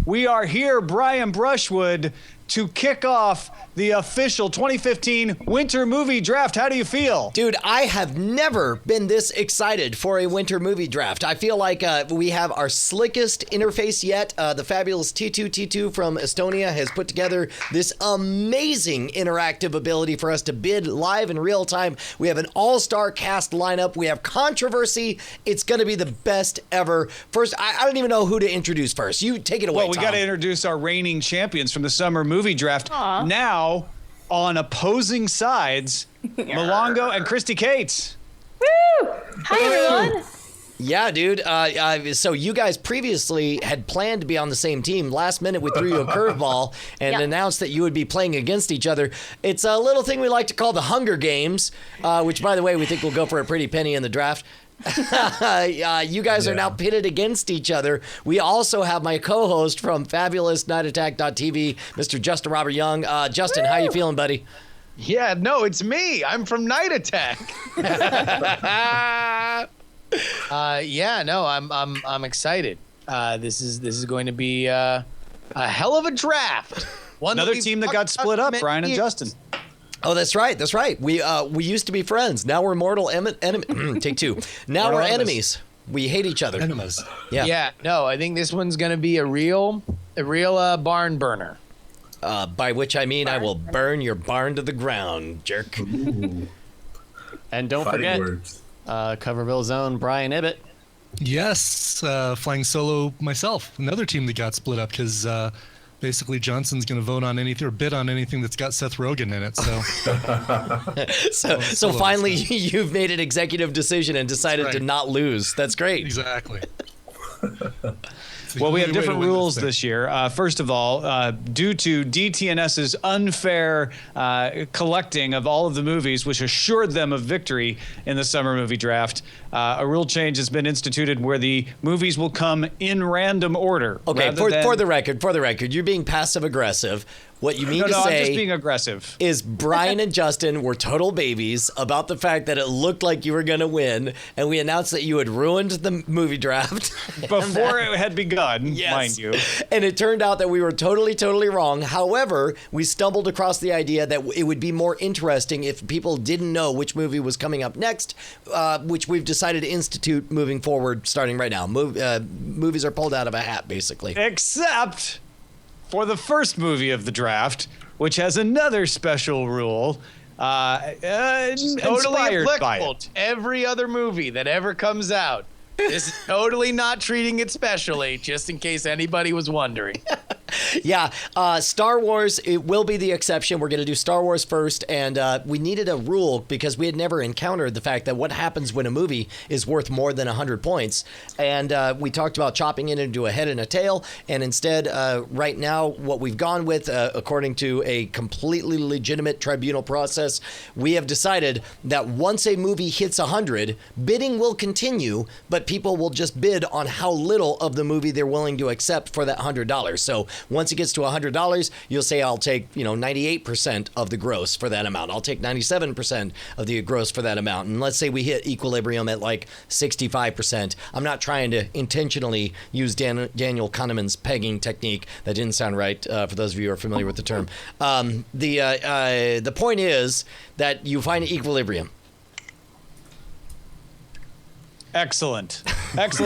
we are here, Brian Brushwood, to kick off the official 2015 Winter Movie Draft. How do you feel? Dude, I have never been this excited for a winter movie draft. I feel like we have our slickest interface yet. The fabulous T2T2 from Estonia has put together this amazing interactive ability for us to bid live in real time. We have an all-star cast lineup. We have controversy. It's going to be the best ever. First, I don't even know who to introduce first. You take it away, Well, we got to introduce our reigning champions from the Summer Movie Draft. Aww. Now, on opposing sides, Mulango and Kristi Cates. Woo! Hi, everyone. Yeah, dude. So you guys previously had planned to be on the same team. Last minute, we threw you a curveball and announced that you would be playing against each other. It's a little thing we like to call the Hunger Games, which, by the way, we think will go for a pretty penny in the draft. You guys are now pitted against each other. We also have my co-host from Fabulous NightAttack.tv, Mr. Justin Robert Young. Justin, how you feeling, buddy? Yeah, no, it's me. I'm from Night Attack. I'm excited. This is going to be a hell of a draft. Another team that got split up, Brian and Justin. Oh, that's right. That's right. We used to be friends. Now we're mortal enemies. Take two. Now we're enemies. We hate each other. Enemies. Yeah. Yeah. No, I think this one's gonna be a real barn burner. By which I mean I will burn your barn to the ground, jerk. Ooh. And don't Fighting forget, words. Coverville's own Brian Ibbott. Yes, flying solo myself. Another team that got split up because basically Johnson's going to vote on anything or bid on anything that's got Seth Rogen in it. So, so finally, you've made an executive decision and decided to not lose. That's great. Exactly. Well, we have different rules this year. First of all, due to DTNS's unfair collecting of all of the movies, which assured them of victory in the Summer Movie Draft, a rule change has been instituted where the movies will come in random order. Okay, for the record, you're being passive-aggressive. What you mean to I'm say just being aggressive. Is Brian and Justin were total babies about the fact that it looked like you were going to win, and we announced that you had ruined the movie draft. Before it had begun, mind you. And it turned out that we were totally wrong. However, we stumbled across the idea that it would be more interesting if people didn't know which movie was coming up next, which we've decided to institute moving forward starting right now. Movies are pulled out of a hat, basically. Except for the first movie of the draft, which has another special rule, Totally applicable to every other movie that ever comes out. This is totally not treating it specially, just in case anybody was wondering. Yeah, Star Wars, it will be the exception. We're going to do Star Wars first, and we needed a rule because we had never encountered the fact that what happens when a movie is worth more than 100 points. And we talked about chopping it into a head and a tail, and instead, right now, what we've gone with, according to a completely legitimate tribunal process, we have decided that once a movie hits 100, bidding will continue, but people will just bid on how little of the movie they're willing to accept for that $100. So once it gets to $100, you'll say, I'll take, 98% of the gross for that amount. I'll take 97% of the gross for that amount. And let's say we hit equilibrium at like 65%. I'm not trying to intentionally use Daniel Kahneman's pegging technique. That didn't sound right for those of you who are familiar with the term. The point is that you find equilibrium. Excellent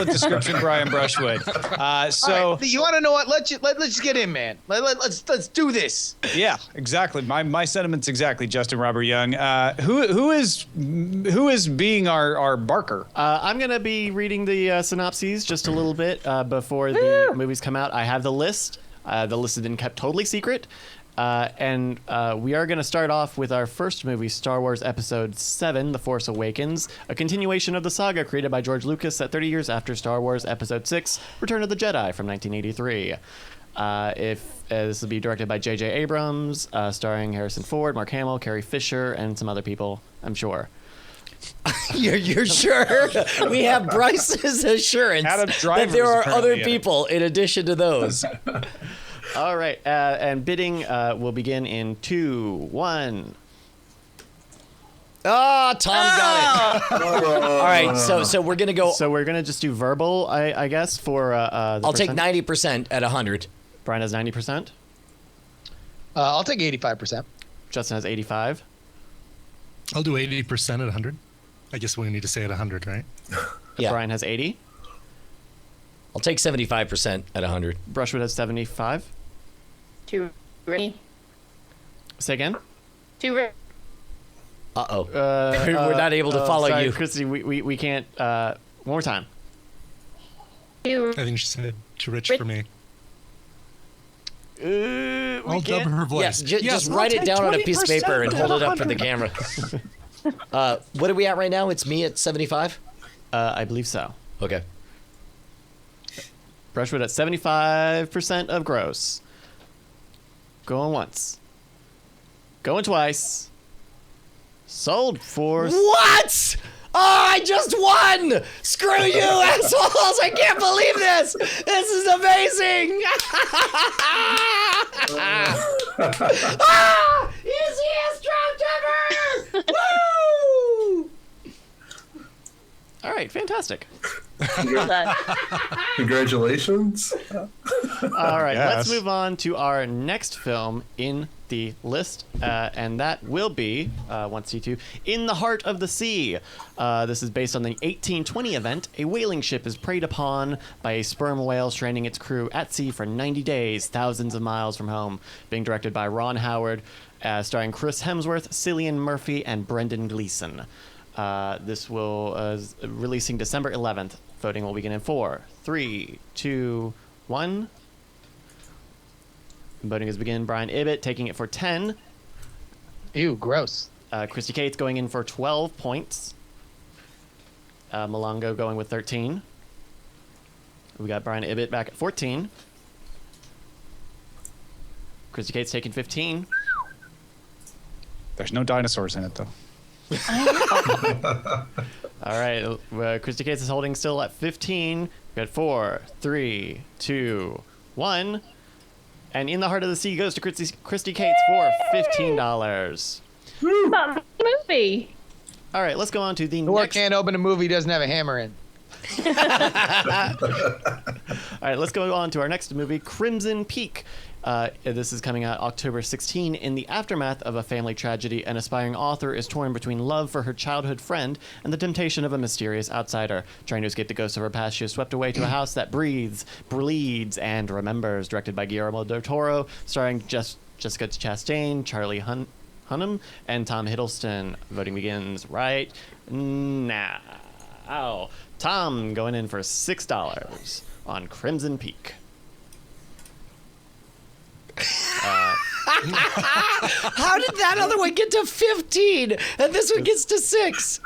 description, Brian Brushwood. So right, you want to know what? Let's just get in, man. Let's do this. Yeah, exactly. My sentiments exactly, Justin Robert Young. Who is being our barker? I'm going to be reading the synopses just a little bit before the movies come out. I have the list. The list has been kept totally secret. And we are going to start off with our first movie, Star Wars Episode 7, The Force Awakens, a continuation of the saga created by George Lucas set 30 years after Star Wars Episode 6, Return of the Jedi from 1983. This will be directed by J.J. Abrams, starring Harrison Ford, Mark Hamill, Carrie Fisher, and some other people, I'm sure. You're sure? We have Bryce's assurance that there are other people in addition to those. All right, and bidding will begin in 2, 1. Ah, Tom got it. All right, so we're gonna go. So we're gonna just do verbal, I guess, for. I'll take 90% at 100. Brian has 90%. I'll take 85%. Justin has 85. I'll do 80% at 100. I guess we need to say at 100, right? Yeah. Brian has 80. I'll take 75% at 100. Brushwood has 75. Too ready. Say again. Too ready. Uh-oh. We're not able to follow sorry, you. Kristi, we can't. One more time. Too I think she said too rich for me. We I'll dub can't. her voice. Yes, just I'll write it take down on a piece of 20% paper and at hold it up for the 100. camera. What are we at right now? It's me at 75? I believe so. Okay. Brushwood at 75% of gross. Going once. Going twice. Sold for... What? Oh, I just won! Screw you, assholes! I can't believe this! This is amazing! Ah! Easiest draft ever! Woo! All right, fantastic. well done. Congratulations. All right, let's Yes. move on to our next film in the list, and that will be, once C2, In the Heart of the Sea. This is based on the 1820 event. A whaling ship is preyed upon by a sperm whale, stranding its crew at sea for 90 days, thousands of miles from home. Being directed by Ron Howard, starring Chris Hemsworth, Cillian Murphy, and Brendan Gleeson. This will releasing December 11th. Voting will begin in 4, 3, 2, 1. Voting has begun. Brian Ibbott taking it for 10. Ew, gross. Kristi Cates going in for 12 points. Mulango going with 13. We got Brian Ibbott back at 14. Kristi Cates taking 15. There's no dinosaurs in it, though. All right, Kristi Cates is holding still at 15. We got 4, 3, 2, 1. And In the Heart of the Sea goes to Kristi Cates for $15. About the movie. All right, let's go on to the Door next. can't open a movie doesn't have a hammer in. All right, let's go on to our next movie, Crimson Peak. This is coming out October 16. In the aftermath of a family tragedy, an aspiring author is torn between love for her childhood friend and the temptation of a mysterious outsider. Trying to escape the ghosts of her past, she is swept away to a house that breathes, bleeds, and remembers. Directed by Guillermo del Toro, starring Jessica Chastain, Charlie Hunnam, and Tom Hiddleston. Voting begins right now. Tom going in for $6 on Crimson Peak. How did that other one get to 15 and this one gets to 6?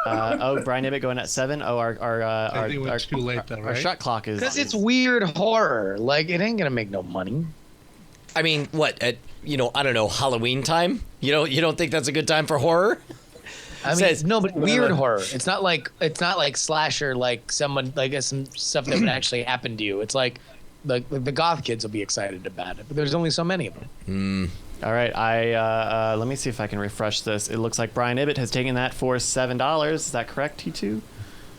Brian Ibbott going at 7. I think we're too late, though, our right? shot clock is... Because it's weird horror. Like, it ain't gonna make no money. I mean, what, at, I don't know, Halloween time? You don't think that's a good time for horror? I mean, Says- no, but weird horror. It's not like slasher, like someone like some stuff that would actually happen to you. It's like the goth kids will be excited about it, but there's only so many of them. All right, let me see if I can refresh this. It looks like Brian Ibbott has taken that for $7. Is that correct, T2?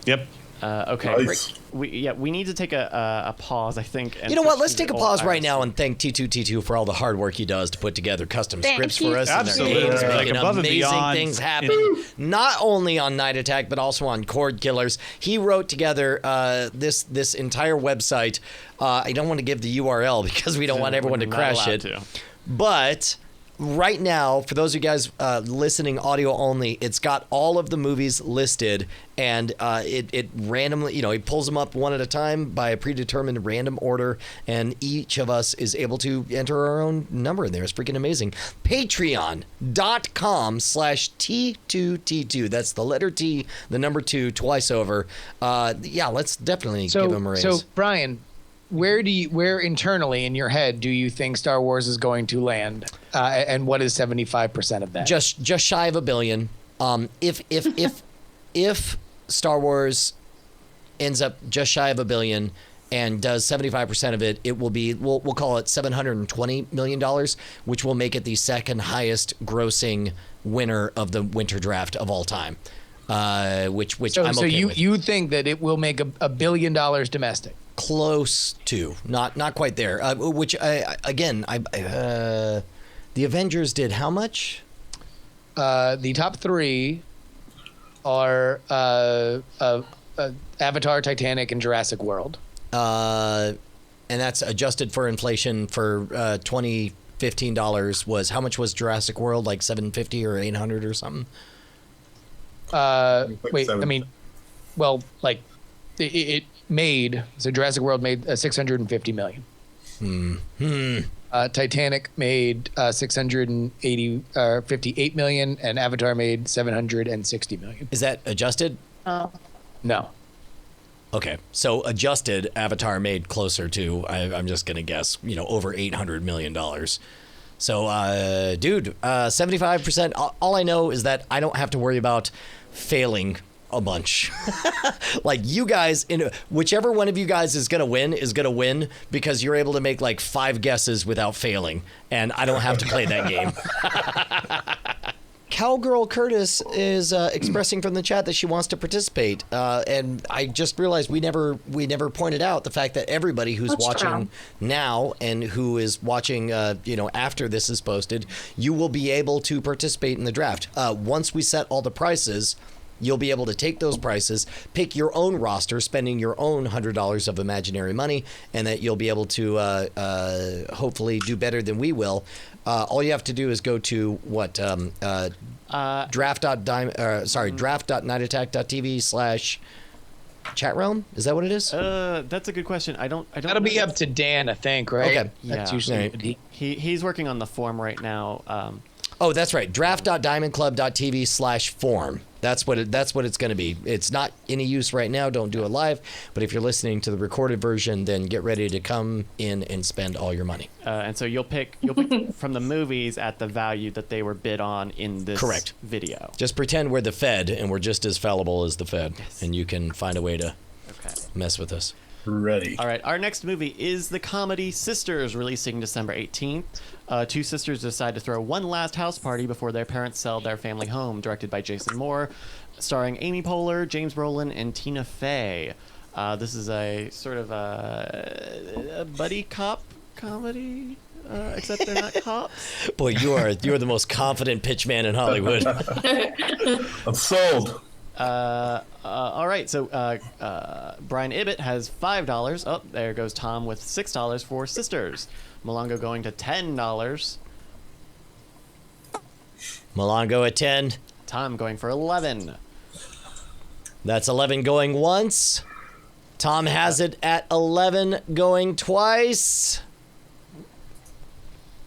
Yep. Okay, Nice. great. We need to take a pause, I think. And You know what? switch Let's to take a the pause old right now Iris. and thank T2 for all the hard work he does to put together custom Thank scripts you. for us. Absolutely. And their games, Like making above and amazing beyond things happen. Not only on Night Attack, but also on Cordkillers. He wrote together this entire website. I don't want to give the URL because we don't want everyone to We're not crash allowed it. to. But right now, for those of you guys listening audio only, it's got all of the movies listed, and it randomly, he pulls them up one at a time by a predetermined random order, and each of us is able to enter our own number in there. It's freaking amazing. Patreon.com/T2T2. That's the letter T, the number 2, twice over. Let's definitely give them a raise. So Brian, where internally in your head do you think Star Wars is going to land? And what is 75% of that? just shy of $1 billion. If Star Wars ends up just shy of $1 billion and does 75% of it, it will be we'll call it $720 million, which will make it the second highest grossing winner of the winter draft of all time. which So, I'm so okay you with. you think that it will make $1 billion domestic? Close to, not quite there. Which the Avengers did how much? The top three are Avatar, Titanic, and Jurassic World. And that's adjusted for inflation. For $2015 was how much was Jurassic World? Like $750 or $800 or something. Wait, I mean, well, like it made, so Jurassic World made $650 million. Titanic made 58 million, and Avatar made 760 million. Is that adjusted? Oh. No. Okay, so adjusted, Avatar made closer to, I'm just gonna guess, over $800 million. So, dude, 75%. All I know is that I don't have to worry about failing a bunch. Like you guys, whichever one of you guys is gonna win because you're able to make like 5 guesses without failing, and I don't have to play that game. Cowgirl Curtis is expressing from the chat that she wants to participate, and I just realized we never pointed out the fact that everybody who's watching now and who is watching, after this is posted, you will be able to participate in the draft. Once we set all the prices, you'll be able to take those prices, pick your own roster, spending your own $100 of imaginary money, and that you'll be able to hopefully do better than we will. All you have to do is go to draft.nightattack.tv/chat realm. Is that what it is? That's a good question. I don't. That'll be up to Dan, I think, right? Okay. That's Yeah. usually Right. He's working on the form right now. Oh, that's right. Draft.diamondclub.tv/form. That's what it's going to be. It's not any use right now. Don't do it live. But if you're listening to the recorded version, then get ready to come in and spend all your money. And so you'll pick from the movies at the value that they were bid on in this Correct. video. Just pretend we're the Fed and we're just as fallible as the Fed, and you can find a way to mess with us. Ready. All right, our next movie is the comedy Sisters, releasing December 18th. Two sisters decide to throw one last house party before their parents sell their family home, directed by Jason Moore, starring Amy Poehler, James Brolin, and Tina Fey. This is a sort of a buddy cop comedy, except they're not cops. Boy, you're the most confident pitch man in Hollywood. I'm sold. All right, so Brian Ibbott has $5. Oh, there goes Tom with $6 for Sisters. Mulango going to $10. Mulango at 10. Tom going for 11. That's 11 going once. Tom has it at 11 going twice.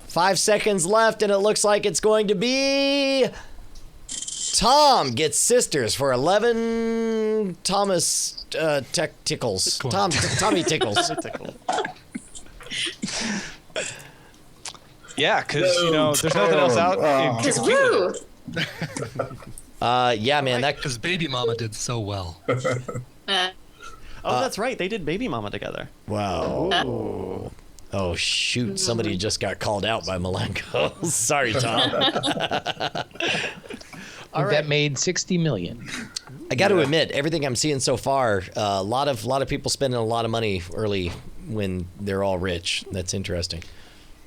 5 seconds left, and it looks like it's going to be... Tom gets Sisters for 11. Thomas tickles. Tommy tickles. Yeah, because there's nothing else out. Woo! Yeah, man. Because Baby Mama did so well. Oh, that's right. They did Baby Mama together. Wow. Ooh. Oh, shoot. Somebody just got called out by Mulango. Sorry, Tom. That made 60 million. I got to admit, everything I'm seeing so far, a lot of people spending a lot of money early when they're all rich. That's interesting.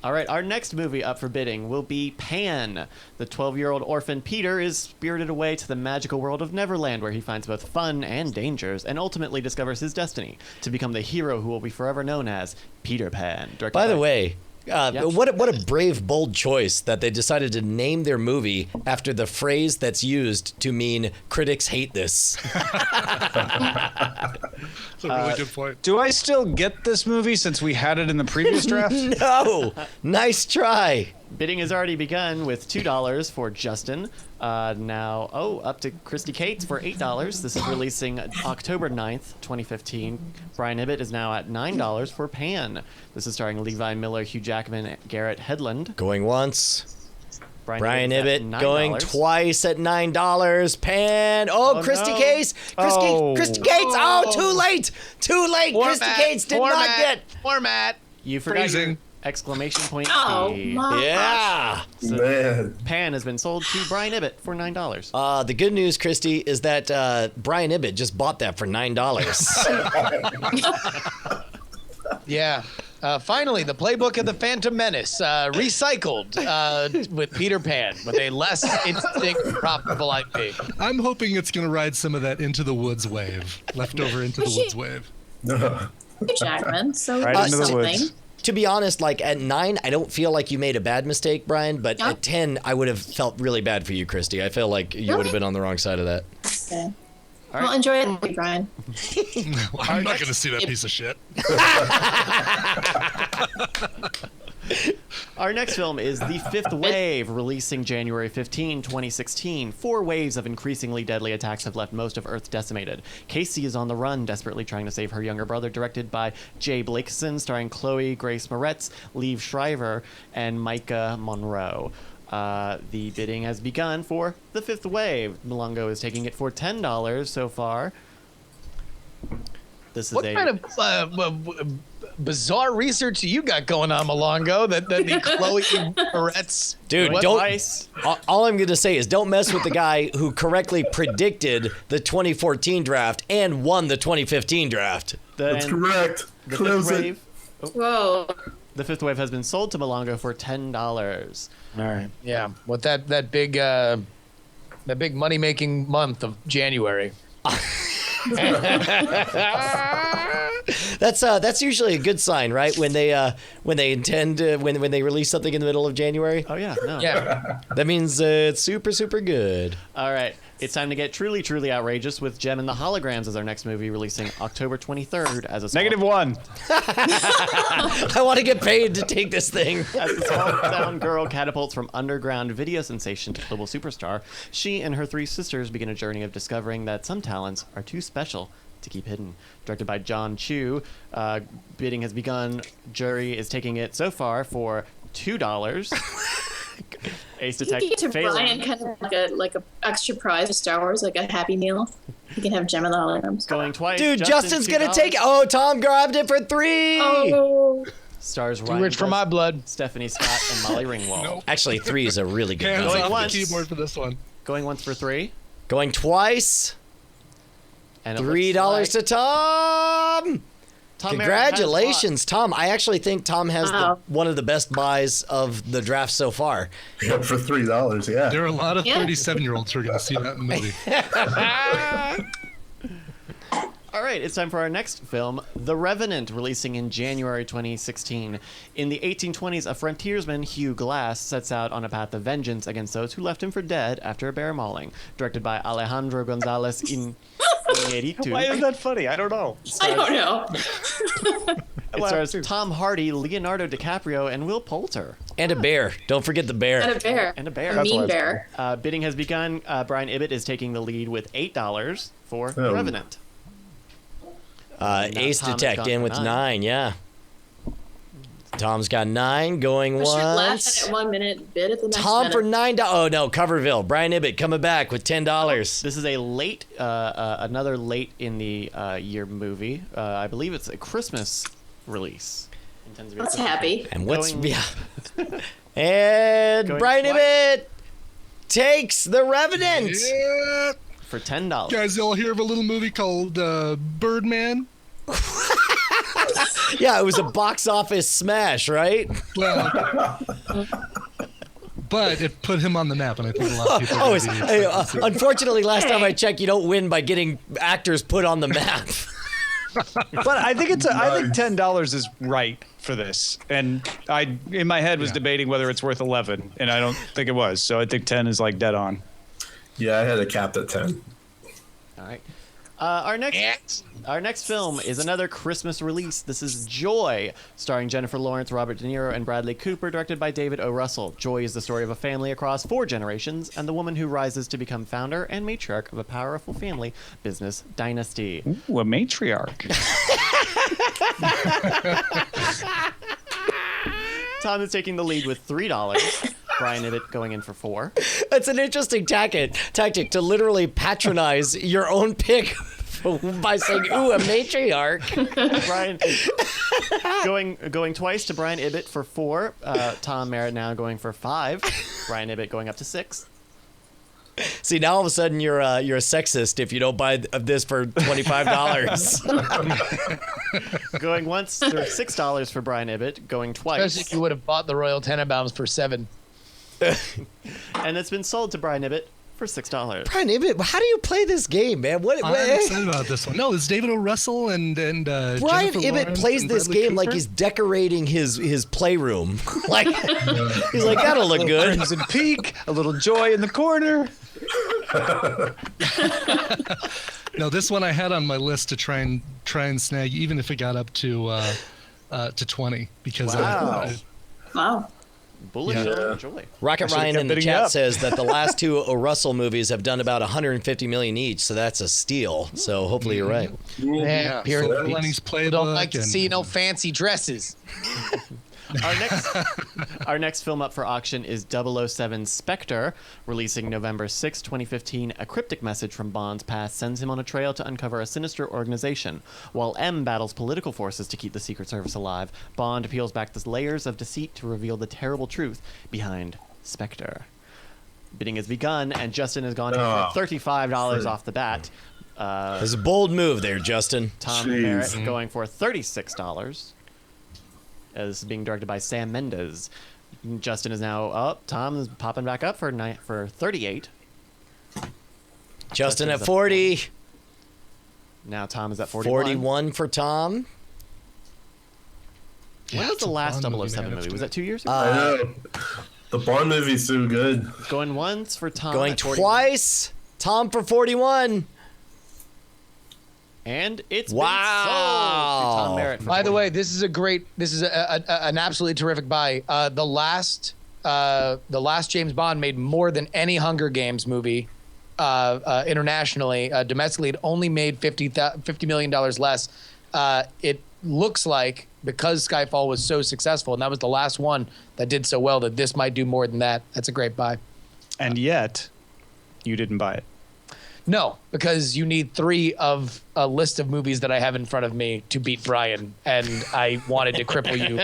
All right, our next movie up for bidding will be Pan. The 12-year-old orphan Peter is spirited away to the magical world of Neverland, where he finds both fun and dangers, and ultimately discovers his destiny to become the hero who will be forever known as Peter Pan. By the way, what a brave, bold choice that they decided to name their movie after the phrase that's used to mean critics hate this. That's a really good point. Do I still get this movie since we had it in the previous draft? No! Nice try. Bidding has already begun with $2 for Justin. Now, up to Kristi Cates for $8. This is releasing October 9th, 2015. Brian Ibbott is now at $9 for Pan. This is starring Levi Miller, Hugh Jackman, Garrett Hedlund. Going once. Brian Ibbott's Ibbott at going $9. twice at $9. Pan. Oh, Kristi no. Cates. Kristi Cates. Oh, too late. Kristi Cates did not get. Format. You forgot. Exclamation point Oh, E. my Yeah. Man. Pan has been sold to Brian Ibbott for $9. The good news, Kristi, is that Brian Ibbott just bought that for $9. Yeah. Finally, the playbook of the Phantom Menace, recycled with Peter Pan with a less instinct profitable IP. I'm hoping it's going to ride some of that Into the Woods wave, leftover Into the Woods wave. Jackman. So Right into the something. woods. To be honest, like at 9, I don't feel like you made a bad mistake, Brian. But Yeah. at 10, I would have felt really bad for you, Kristi. I feel like you would have been on the wrong side of that. Okay. Well, enjoy it, Brian. I'm not going to see that piece of shit. Our next film is The Fifth Wave, releasing January 15, 2016. 4 waves of increasingly deadly attacks have left most of Earth decimated. Casey is on the run, desperately trying to save her younger brother, directed by Jay Blakeson, starring Chloe Grace Moretz, Liev Schreiber, and Micah Monroe. The bidding has begun for The Fifth Wave. Mulango is taking it for $10 so far. This is What kind of bizarre research you got going on, Mulango? That the Chloe Moretz. Dude, What don't. price? All I'm going to say is don't mess with the guy who correctly predicted the 2014 draft and won the 2015 draft. That's correct. The Close Fifth it. Wave. Whoa. The Fifth Wave has been sold to Mulango for $10. All right. Yeah. With that big money making month of January. That's usually a good sign, right? When they intend when they release something in the middle of January, Oh yeah, no. Yeah. that means it's super good. All right, it's time to get truly outrageous with Gem and the Holograms as our next movie, releasing October 23rd as a small, -1. I want to get paid to take this thing. As the small town girl catapults from underground video sensation to global superstar, she and her 3 sisters begin a journey of discovering that some talents are too special to keep hidden. Directed by John Chu, bidding has begun. Jury is taking it so far for $2. Ace You Detective get to Phelan. Brian kind of like a extra prize for Star Wars, like a Happy Meal. You can have Gem and the Holograms. Going twice. Dude, Justin, Justin's gonna $2. take it. Oh, Tom grabbed it for 3. Oh. Stars Too Ryan rich for Gos- my blood. Stephanie Scott and Molly Ringwald. Nope. Actually, 3 is a really good Hands number. Going off once. the keyboard for this one. Going once for 3. Going twice. And it $3 looks to like Tom. Tom Merritt has Congratulations, Tom. I actually think Tom has Wow. one of the best buys of the draft so far. Yeah, for $3, yeah. There are a lot of Yeah. 37-year-olds who are going to see that movie. All right, it's time for our next film, The Revenant, releasing in January 2016. In the 1820s, a frontiersman, Hugh Glass, sets out on a path of vengeance against those who left him for dead after a bear mauling. Directed by Alejandro González Iñárritu. Why is that funny? I don't know. I don't know. It stars Tom Hardy, Leonardo DiCaprio, and Will Poulter. And a bear. Don't forget the And bear. a bear. And a bear. A That's mean bear. Bidding has begun. Brian Ibbott is taking the lead with $8 for The Oh. Revenant. Ace Tom has Detect gone in for with 9. 9, yeah. Tom's got 9, going What's your last once. minute, 1 minute bid at the next Tom minute? for $9. Oh no, Coverville. Brian Ibbott coming back with $10. This is a late, another late in the year movie. I believe it's a Christmas release. Intends to be a That's Christmas happy. movie. And what's Going- yeah? And Going Brian twice. Ibbott takes The Revenant. Yeah. for $10. Guys, y'all hear of a little movie called Birdman? Yeah, it was a box office smash, right? Well, but it put him on the map, and I think a lot of people. Oh, would be hey, excited to see it. unfortunately, last time I checked, you don't win by getting actors put on the map. But I think I think $10 is right for this. And I in my head was debating whether it's worth 11, and I don't think it was. So I think 10 is like dead on. Yeah, I had it capped at 10. All right. Our next film is another Christmas release. This is Joy, starring Jennifer Lawrence, Robert De Niro, and Bradley Cooper, directed by David O. Russell. Joy is the story of a family across 4 generations and the woman who rises to become founder and matriarch of a powerful family business dynasty. Ooh, a matriarch. Tom is taking the lead with $3. Brian Ibbott going in for $4. That's an interesting tactic to literally patronize your own pick by saying, "Ooh, a matriarch." Brian going twice to Brian Ibbott for 4. Tom Merritt now going for 5. Brian Ibbott going up to 6. See, now all of a sudden you're a sexist if you don't buy this for $25. Going once for $6 for Brian Ibbott. Going twice. Especially if you would have bought the Royal Tenenbaums for $7. And it's been sold to Brian Ibbott for $6. Brian Ibbott, how do you play this game, man? I'm excited about this one. No, it's David O. Russell and Brian Jennifer Ibbott Lawrence plays and this Bradley game like Cooper. he's decorating his playroom. Like he's like, that'll look good. Crimson Peak, a little joy in the corner. No, this one I had on my list to try and snag, even if it got up to 20, because Wow. Wow. Bullish Yeah. on joy. Rocket Ryan in the chat says that the last 2 O. Russell movies have done about 150 million each, so that's a steal. So hopefully you're right. Yeah, So Lenny's playbook. don't like to and- see no fancy dresses. Our next film up for auction is 007 Spectre, releasing November 6, 2015. A cryptic message from Bond's past sends him on a trail to uncover a sinister organization. While M battles political forces to keep the Secret Service alive, Bond peels back the layers of deceit to reveal the terrible truth behind Spectre. Bidding has begun, and Justin has gone in for $35 off the bat. It's a bold move there, Justin. Tom Jeez. Merritt going for $36. This is being directed by Sam Mendes. Justin is now up. Tom is popping back up for 38. Justin is at at 40. Now Tom is at 41. 41 for Tom. When was it's the a last Bond 007 movie, movie? Was that 2 years ago? I know. The Bond movie's so good. Going once for Tom. Going at 41. twice. Tom for 41. And it's Wow. been sold to Tom Merritt. For By the 40. way, this is an absolutely terrific buy. The last James Bond made more than any Hunger Games movie internationally. Domestically, it only made $50 million less. It looks like, because Skyfall was so successful, and that was the last one that did so well, that this might do more than that. That's a great buy. And yet, you didn't buy it. No, because you need 3 of a list of movies that I have in front of me to beat Brian, and I wanted to cripple you.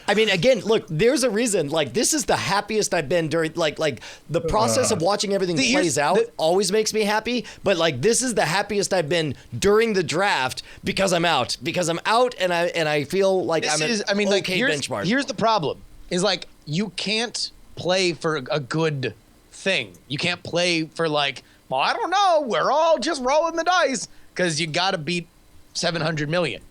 I mean, again, look, there's a reason. Like, this is the happiest I've been during, like the process of watching everything plays out always makes me happy. But like, this is the happiest I've been during the draft because I'm out. And I feel like I'm at benchmark. Here's the problem: is like you can't play for a good thing. You can't play for like, well, I don't know, we're all just rolling the dice, because you got to beat 700 million.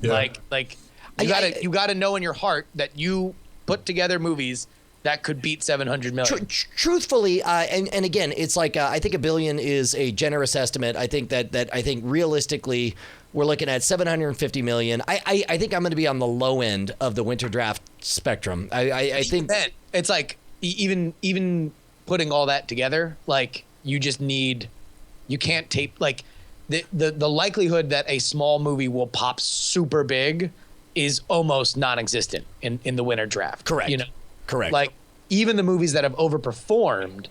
Yeah. Like you got to know in your heart that you put together movies that could beat 700 million. Truthfully, and again, it's like I think $1 billion is a generous estimate. I think that I think realistically we're looking at 750 million. I think I'm going to be on the low end of the winter draft spectrum. I think then it's like even putting all that together, like you can't tape, like the likelihood that a small movie will pop super big is almost non-existent in the winter draft. Correct. You know, correct. like even the movies that have overperformed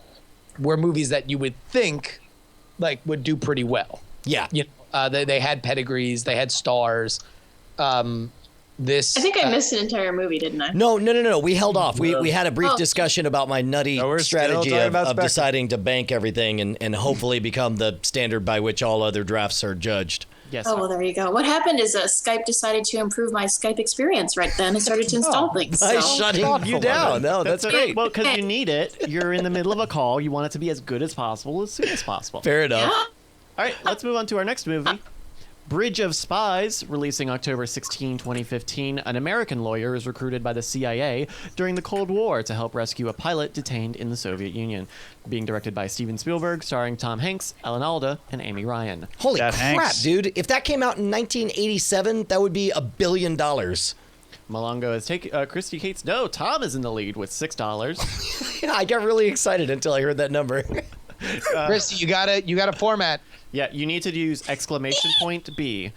were movies that you would think like would do pretty well. Yeah. You know, they had pedigrees, they had stars. This I think I missed an entire movie, didn't I? No. We held off. We had a brief discussion about my nutty No, we're still strategy talking of about Spectre. deciding to bank everything and hopefully become the standard by which all other drafts are judged. Yes. Oh, well, there you go. What happened is Skype decided to improve my Skype experience right then and started to install things. By So. shutting you down. No, that's great. Well, because you need it. You're in the middle of a call. You want it to be as good as possible as soon as possible. Fair enough. Yeah. All right, let's move on to our next movie. Bridge of Spies, releasing October 16, 2015. An American lawyer is recruited by the CIA during the Cold War to help rescue a pilot detained in the Soviet Union. Being directed by Steven Spielberg, starring Tom Hanks, Alan Alda, and Amy Ryan. Holy That crap, Hanks. dude. If that came out in 1987, that would be $1 billion. Mulango is Kristi Cates. No, Tom is in the lead with $6. Yeah, I got really excited until I heard that number. Kristi, you gotta format. Yeah, you need to use exclamation point B.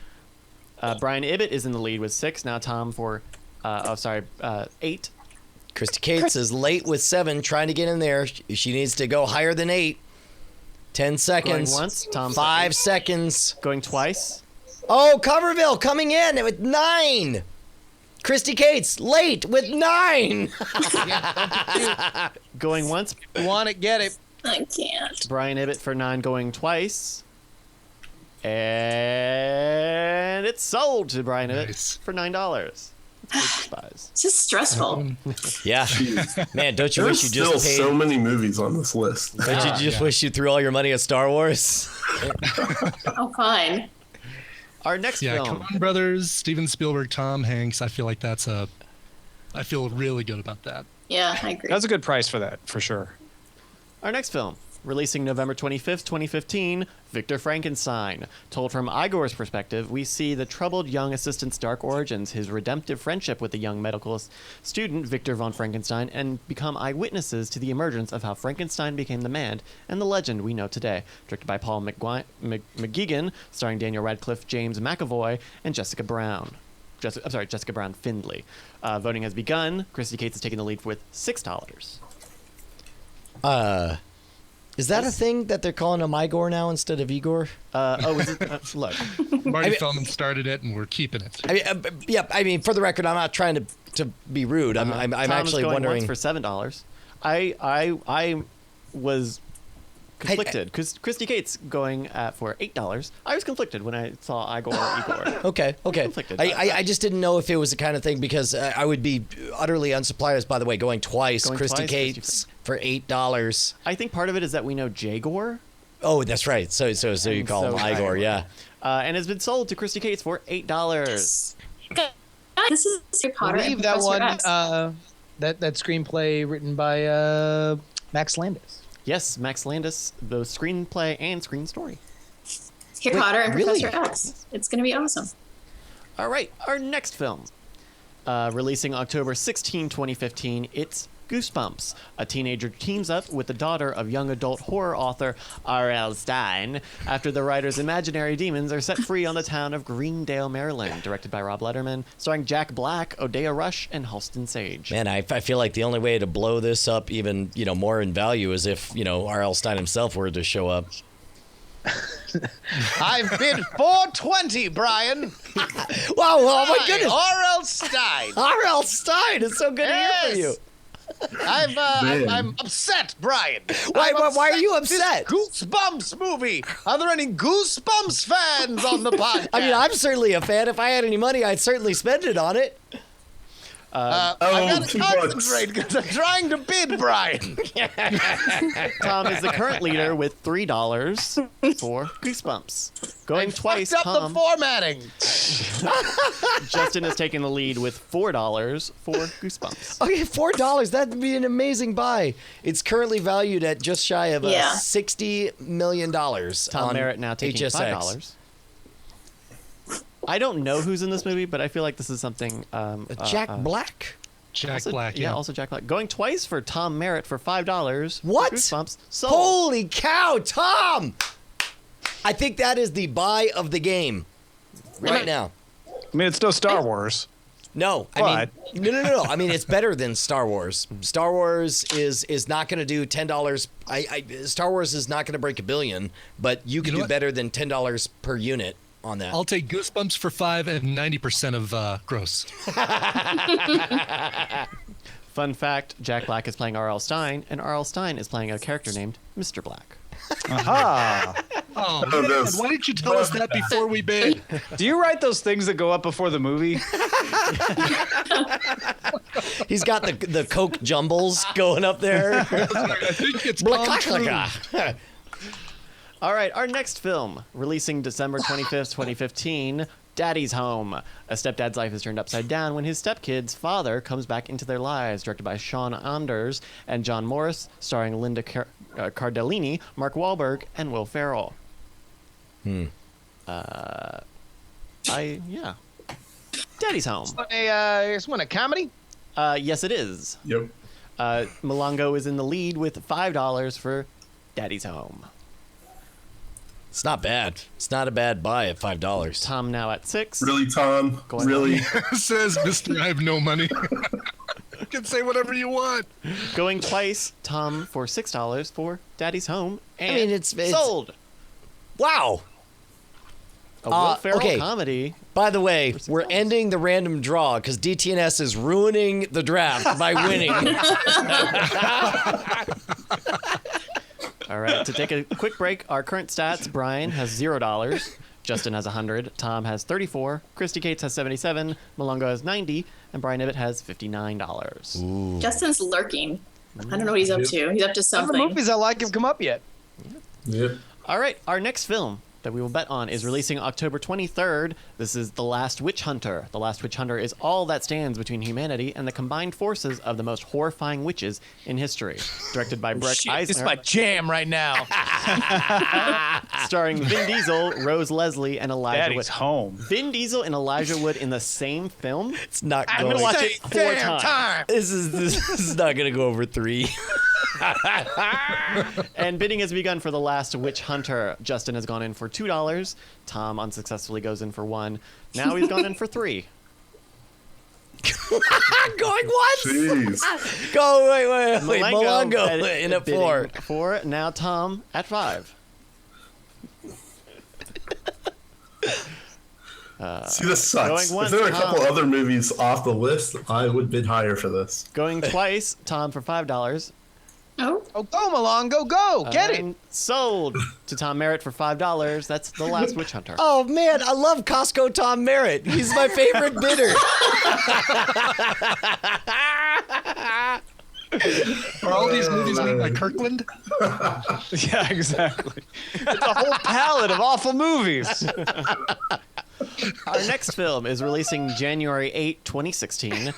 Brian Ibbott is in the lead with 6. Now Tom for, 8. Kristi Cates is late with 7, trying to get in there. She needs to go higher than 8. 10 seconds. Going once. Tom 5 seconds. Going twice. Oh, Coverville coming in with 9. Kristi Cates late with 9. Going once. Want it, get it. I can't. Brian Ibbott for 9 going twice. And it's sold to Brian Ibbott Nice. for $9. Spies. It's just stressful. Yeah. Man, don't you There's wish you still just paid? so many movies on this list. Don't you just wish you threw all your money at Star Wars? Oh, fine. Our next Yeah, film. Coen Brothers, Steven Spielberg, Tom Hanks. I feel like I feel really good about that. Yeah, I agree. That's a good price for that, for sure. Our next film, releasing November 25th, 2015, Victor Frankenstein. Told from Igor's perspective, we see the troubled young assistant's dark origins, his redemptive friendship with the young medical student, Victor von Frankenstein, and become eyewitnesses to the emergence of how Frankenstein became the man and the legend we know today. Directed by Paul McGuigan, starring Daniel Radcliffe, James McAvoy, and Jessica Brown. Jessica Brown Findlay. Voting has begun. Kristi Cates is taking the lead with $6. Is that a thing that they're calling him Igor now instead of Igor? Is it? Look. Marty Feldman started it, and we're keeping it. I mean, for the record, I'm not trying to be rude. I'm Tom actually is going wondering. once for $7. I was conflicted because Kristi Cates going for $8. I was conflicted when I saw Igor. Okay. Conflicted. I just didn't know if it was the kind of thing because I would be utterly unsurprised. By the way, going twice, Kristi Cates for $8. I think part of it is that we know Jagor. Oh, that's right. So you call him Igor, yeah. And has been sold to Kristi Cates for $8. Guys, this is Harry Potter. I and believe that Professor one, X. that screenplay written by Max Landis. Yes, Max Landis, both screenplay and screen story. Harry Potter and really? Professor X. It's going to be awesome. All right, our next film. Releasing October 16, 2015, it's Goosebumps. A teenager teams up with the daughter of young adult horror author R.L. Stine after the writer's imaginary demons are set free on the town of Greendale, Maryland. Directed by Rob Letterman, starring Jack Black, Odeya Rush, and Halston Sage. Man, I feel like the only way to blow this up even more in value is if R.L. Stine himself were to show up. I've bid $420, Brian. Wow! Oh my goodness! R.L. Stine. R.L. Stine, it's so good to hear from you. I'm upset, Brian. Why are you This upset? Goosebumps movie. Are there any Goosebumps fans on the podcast? I mean, I'm certainly a fan. If I had any money, I'd certainly spend it on it. I've got to $2. concentrate because I'm trying to bid, Brian. Tom is the current leader with $3 for Goosebumps. Going twice, Fucked up Tom. the formatting. Justin is taking the lead with $4 for Goosebumps. Okay, $4. That'd be an amazing buy. It's currently valued at just shy of $60 million. Tom Merritt now taking HSX. $5. I don't know who's in this movie, but I feel like this is something. Jack Black. Jack Also, Black, yeah, also Jack Black. Going twice for Tom Merritt for $5. for What? Goosebumps. Sold. Holy cow, Tom! I think that is the buy of the game right now. I mean, it's no Star Wars. No, I mean, no. I mean, it's better than Star Wars. Star Wars is not going to do $10. Star Wars is not going to break $1 billion, but you can know do what? better than $10 per unit on that. I'll take Goosebumps for $5 and 90% of gross. Fun fact: Jack Black is playing R.L. Stine, and R.L. Stine is playing a character named Mr. Black. Aha! Oh, man, why didn't you tell us that before we bid? Do you write those things that go up before the movie? He's got the Coke jumbles going up there. I think it's Palm True. All right, our next film, releasing December 25th, 2015, Daddy's Home. A stepdad's life is turned upside down when his stepkid's father comes back into their lives. Directed by Sean Anders and John Morris, starring Linda Cardellini, Mark Wahlberg, and Will Ferrell. Daddy's Home. This one a comedy? Yes, it is. Yep. Mulango is in the lead with $5 for Daddy's Home. It's not bad. It's not a bad buy at $5. Tom now at $6. Really, Tom? Going Really? Says Mr. I have no money. can say whatever you want. Going twice, Tom for $6 for Daddy's Home. And I mean, it's sold. Wow. A Will Ferrell okay. comedy. By the way, we're ending the random draw because DTNS is ruining the draft by winning. All right, to take a quick break, our current stats: Brian has $0, Justin has 100, Tom has 34, Kristi Cates has 77, Mulango has 90, and Brian Ibbott has $59. Justin's lurking. I don't know what he's up to. He's up to None of the something. movies I like have come up yet. Yep. All right, our next film that we will bet on is releasing October 23rd. This is The Last Witch Hunter. The Last Witch Hunter is all that stands between humanity and the combined forces of the most horrifying witches in history. Directed by Brett Shit, this is Eisner. my jam right now. Starring Vin Diesel, Rose Leslie, and Elijah Wood. Daddy's home. Vin Diesel and Elijah Wood in the same film? It's not I'm going. gonna watch it 4 Damn times. time. This is not going to go over 3. And bidding has begun for The Last Witch Hunter. Justin has gone in for $2. Tom unsuccessfully goes in for 1. Now he's gone in for 3. Going once. Jeez. Go wait. Mulango bet- in at bidding 4. 4. Now Tom at 5. See, this sucks. Going once, If there were a couple Tom. other movies off the list, I would bid higher for this. Going twice, Tom for $5. Oh, Oh, go, Mulango, go. Get it. And sold to Tom Merritt for $5. That's The Last Witch Hunter. Oh man, I love Costco Tom Merritt. He's my favorite bidder. Are all these movies made by Kirkland? Yeah, exactly. It's a whole palette of awful movies. Our next film is releasing January 8, 2016.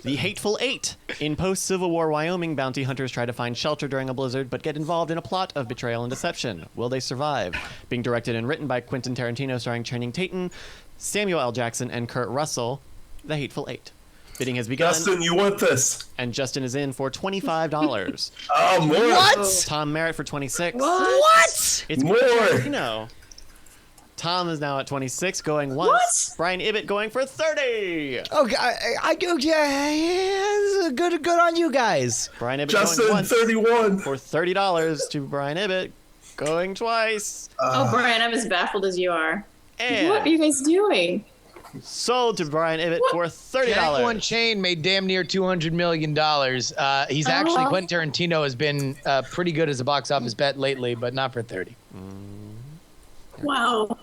The Hateful Eight. In post-Civil War Wyoming, bounty hunters try to find shelter during a blizzard, but get involved in a plot of betrayal and deception. Will they survive? Being directed and written by Quentin Tarantino, starring Channing Tatum, Samuel L. Jackson, and Kurt Russell. The Hateful Eight. Bidding has begun, Justin, you want this? and Justin is in for $25. Oh, more. What? Tom Merritt for $26. What? It's More. Tarantino. Tom is now at 26, going once. What? Brian Ibbott going for 30. Okay, I go. Yeah, good on you guys. Brian Ibbott Justin, going once 31. for $30 to Brian Ibbott, going twice. oh, Brian, I'm as baffled as you are. And What are you guys doing? sold to Brian Ibbott for $30. Jack One Chain made damn near $200 million. He's actually, Oh. Quentin Tarantino has been pretty good as a box office bet lately, but not for 30. Wow.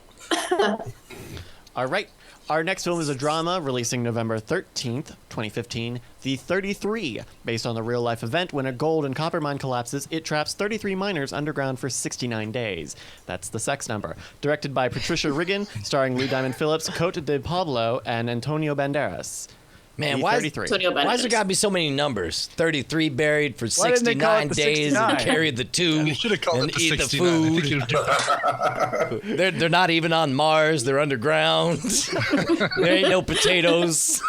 All right. Our next film is a drama releasing November 13th, 2015. The 33. Based on the real life event, when a gold and copper mine collapses, it traps 33 miners underground for 69 days. That's the sex number. Directed by Patricia Riggin, starring Lou Diamond Phillips, Cote de Pablo, and Antonio Banderas. Man, The why? 33. Antonio Why's there Banderas. got to be so many numbers? 33 buried for Why didn't they call it 69 the days and 69? carry the 2 You should have called and it the eat 69. I the think you'd do food. They're not even on Mars. They're underground. There ain't no potatoes.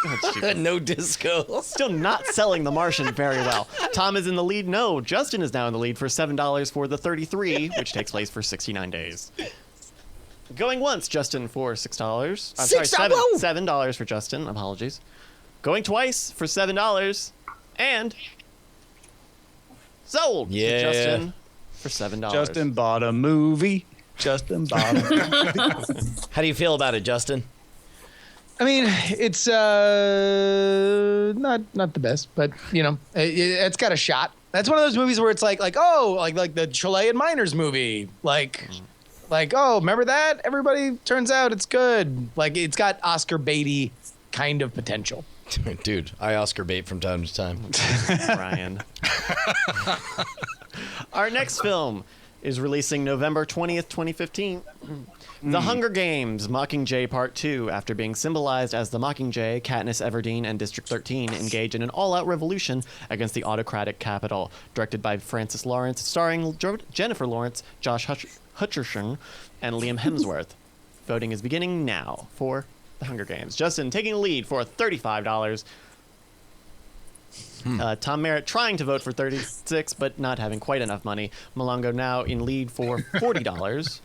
No disco. Still not selling The Martian very well. Tom is in the lead. No, Justin is now in the lead for $7 for the 33, which takes place for 69 days. Going once, Justin for $6. I'm sorry, Whoa. $7 for Justin. Apologies. Going twice for $7 and sold to Yeah. Justin for $7. Justin bought a movie. Justin bought a How do you feel about it, Justin? I mean, it's not the best, but you know, it's got a shot. That's one of those movies where it's like the Chilean Miners movie, like oh, remember that? Everybody turns out it's good. Like it's got Oscar Beatty kind of potential. Dude, I Oscar bait from time to time. Ryan. Our next film is releasing November 20th, 2015. The Hunger Games, Mockingjay Part 2. After being symbolized as the Mockingjay, Katniss Everdeen and District 13 engage in an all-out revolution against the autocratic capital. Directed by Francis Lawrence, starring Jennifer Lawrence, Josh Hutcherson, and Liam Hemsworth. Voting is beginning now for The Hunger Games. Justin taking the lead for $35. Tom Merritt trying to vote for 36, but not having quite enough money. Mulango now in lead for $40.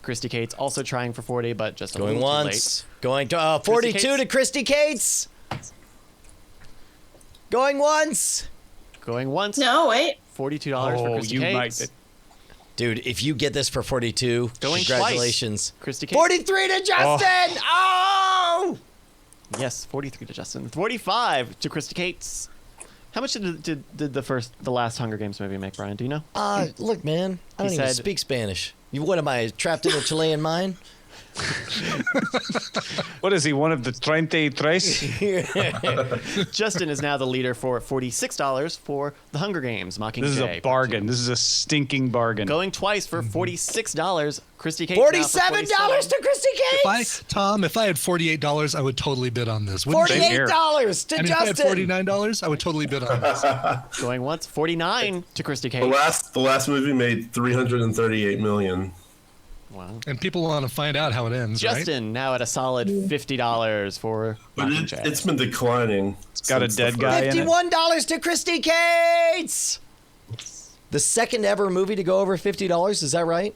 Kristi Cates also trying for 40, but just a Going little once. too Going to 42 Cates. to Kristi Cates. Going once. Going once. No, wait. $42 for Kristi you Cates. might. Dude, if you get this for 42, Going congratulations. twice. Kristi Cates. 43 to Justin. Oh! Yes, 43 to Justin. 45 to Kristi Cates. How much did the last Hunger Games movie make, Brian? Do you know? Look, man, I don't He even said- speak Spanish. What am I, trapped in a Chilean mine? What is he? One of the 33? Justin is now the leader for $46 for the Hunger Games. Mockingjay. This is a bargain. This is a stinking bargain. Going twice for $46. Kristi Cates. $47 to Kristi Cates. If I had $48, I would totally bid on this. Wouldn't you? here. $48 to I mean, if I had Justin. $49, I would totally bid on this. Going once. 49 to Kristi Cates. The last movie made $338 million. Wow. And people want to find out how it ends, right? Justin now at a solid $50 for But Mockingjay. it's been declining. It's got a since the dead first- guy in it. $51 to Kristi Cates. The second ever movie to go over $50. Is that right?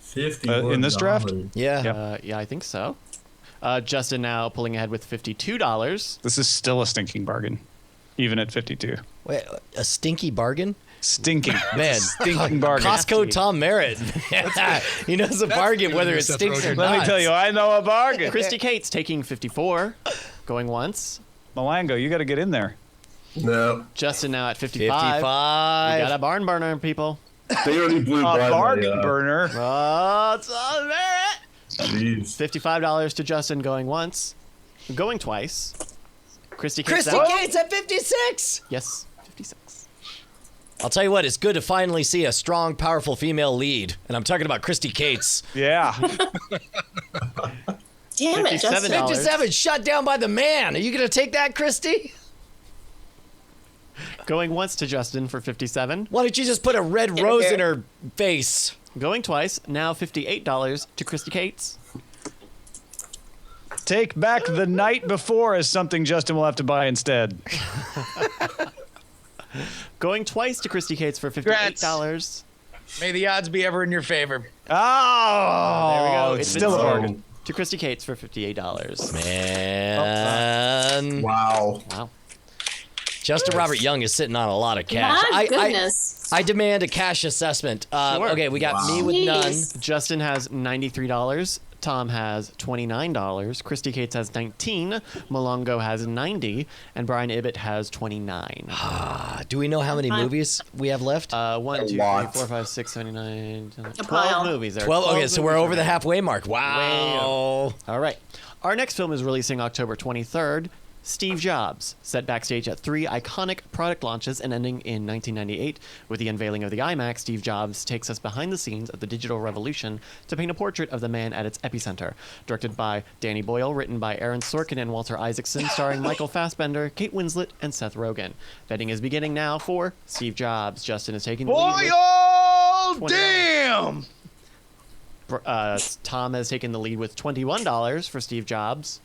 $51. in this draft? Yeah. Yep. Yeah, I think so. Justin now pulling ahead with $52. This is still a stinking bargain, even at 52. Wait, a stinky bargain? Stinking. Man, Stinking bargain. Costco Tom Merritt. He knows a bargain whether it Seth stinks or Rogen. not. Let me tell you, I know a bargain. Kristi Cates taking 54. Going once. Mulango, you got to get in there. No, Justin now at 55. 55. We got a barn burner, people. they already blew A by bargain my, burner. Oh, it's on Merritt. Jeez. $55 to Justin going once. Going twice. Kristi Cates. Kristi Cates at 56. Yes, 56. I'll tell you what, it's good to finally see a strong, powerful female lead. And I'm talking about Kristi Cates. Yeah. Damn it, Justin. $57. 57 shut down by the man. Are you going to take that, Kristi? Going once to Justin for 57. Why don't you just put a red rose in her face? Going twice. Now $58 to Kristi Cates. Take back the night before as something Justin will have to buy instead. Going twice to Kristi Cates for $58. May the odds be ever in your favor. Oh, There we go. It's It's still a been bargain. To Kristi Cates for $58. Man. Wow. Wow. Justin Robert Young is sitting on a lot of cash. My goodness. I demand a cash assessment. Sure. Okay, we got me with Jeez. none. Justin has $93. Tom has $29. Kristi Cates has $19. Mulango has $90. And Brian Ibbott has $29. Do we know how many movies we have left? 1, 2, 3, lot. 4, 5, 6, 7, 9, 10, 12 pile. movies. There are 12. Okay, so we're movies over the remaining. halfway mark. Wow. All right. Our next film is releasing October 23rd. Steve Jobs, set backstage at 3 iconic product launches and ending in 1998 with the unveiling of the iMac. Steve Jobs takes us behind the scenes of the digital revolution to paint a portrait of the man at its epicenter. Directed by Danny Boyle, written by Aaron Sorkin and Walter Isaacson, starring Michael Fassbender, Kate Winslet, and Seth Rogen. Betting is beginning now for Steve Jobs. Justin is taking the lead. with Damn! Tom has taken the lead with $21 for Steve Jobs.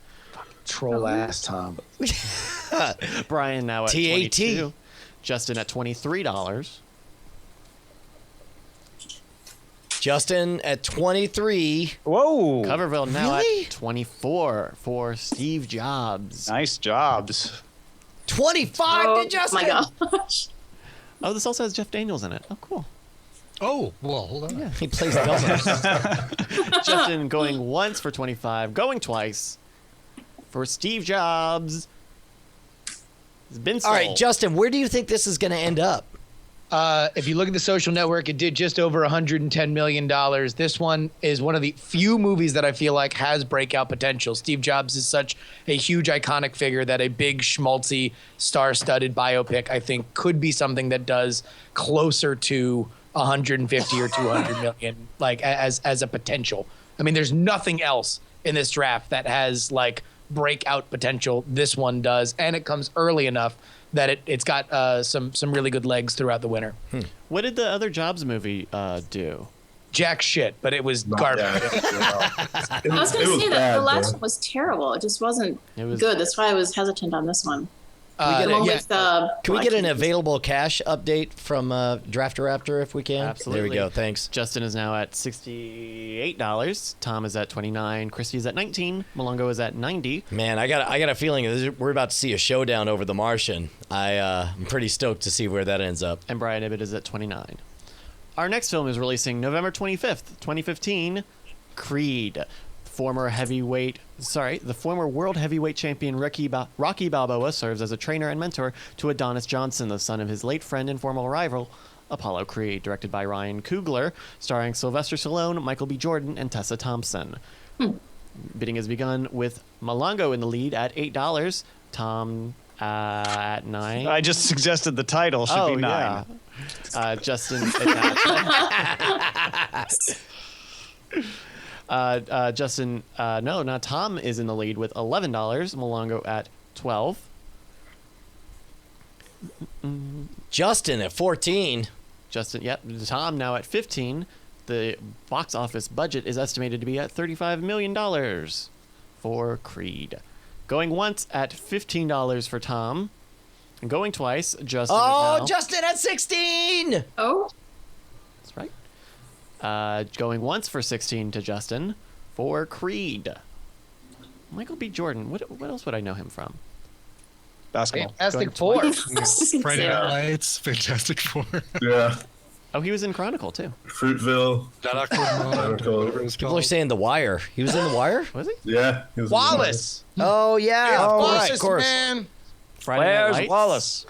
Troll ass Tom. Brian now at TAT. 22. Justin at $23. Justin at 23. Whoa. Coverville now Really? at 24 for Steve Jobs. Nice jobs. 25 Oh to Justin. my gosh. Oh, this also has Jeff Daniels in it. Oh, cool. Oh, well, hold on. He plays Delmar. Justin going once for 25, going twice for Steve Jobs. It's been All right, sold. Justin, where do you think this is going to end up? If you look at the Social Network, it did just over $110 million. This one is one of the few movies that I feel like has breakout potential. Steve Jobs is such a huge iconic figure that a big schmaltzy star-studded biopic, I think, could be something that does closer to 150 or 200 million, like as a potential. I mean, there's nothing else in this draft that has like breakout potential. This one does, and it comes early enough that it's got some really good legs throughout the winter. What did the other Jobs movie do? Jack shit, but it was Not garbage. bad. I was going to say that the last one was terrible. It just wasn't It was- good. That's why I was hesitant on this one. The one yeah. with, Can we get an available cash update from Drafter Raptor if we can? Absolutely. There we go. Thanks. Justin is now at $68. Tom is at $29. Kristi is at $19. Mulango is at $90. Man, I got a feeling we're about to see a showdown over The Martian. I'm pretty stoked to see where that ends up. And Brian Ibbott is at $29. Our next film is releasing November 25th, 2015. Creed. The former world heavyweight champion Rocky Balboa serves as a trainer and mentor to Adonis Johnson, the son of his late friend and former rival, Apollo Creed, directed by Ryan Coogler, starring Sylvester Stallone, Michael B. Jordan, and Tessa Thompson. Bidding has begun with Mulango in the lead at $8, Tom at $9. I just suggested the title should be $9. Yeah. Justin Justin, no, not Tom is in the lead with $11. Mulango at $12. Justin at 14. Justin, yep. Tom now at 15. The box office budget is estimated to be at $35 million for Creed. Going once at $15 for Tom. And going twice, Justin. Justin at 16. Oh, That's right. Going once for 16 to Justin for Creed. Michael B. Jordan. What else would I know him from? Basketball. Fantastic Four. Friday Night Lights, Fantastic Four. Yeah. Oh, he was in Chronicle too. Fruitville. People are saying The Wire. He was in The Wire? Was he? Yeah. he was- Wallace. Oh, yeah. Of course, of course. Man. Friday Night Where's Lights? Wallace?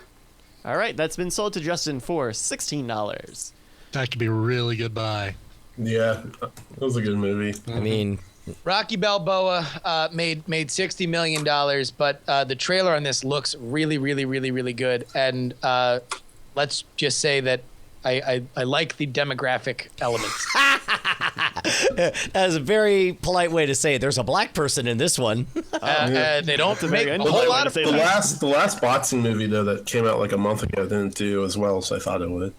All right, that's been sold to Justin for $16. That could be a really good buy. Yeah. That was a good movie. I mean, Rocky Balboa made $60 million, but the trailer on this looks really, really, really, really good. And let's just say that I like the demographic elements. that is a very polite way to say it. There's a black person in this one. They don't make a unpolite whole way lot to of say The that. last boxing movie though that came out like a month ago didn't do as well as I thought it would.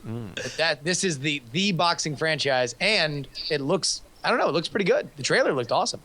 that. This is the boxing franchise, and it looks, I don't know, it looks pretty good. The trailer looked awesome.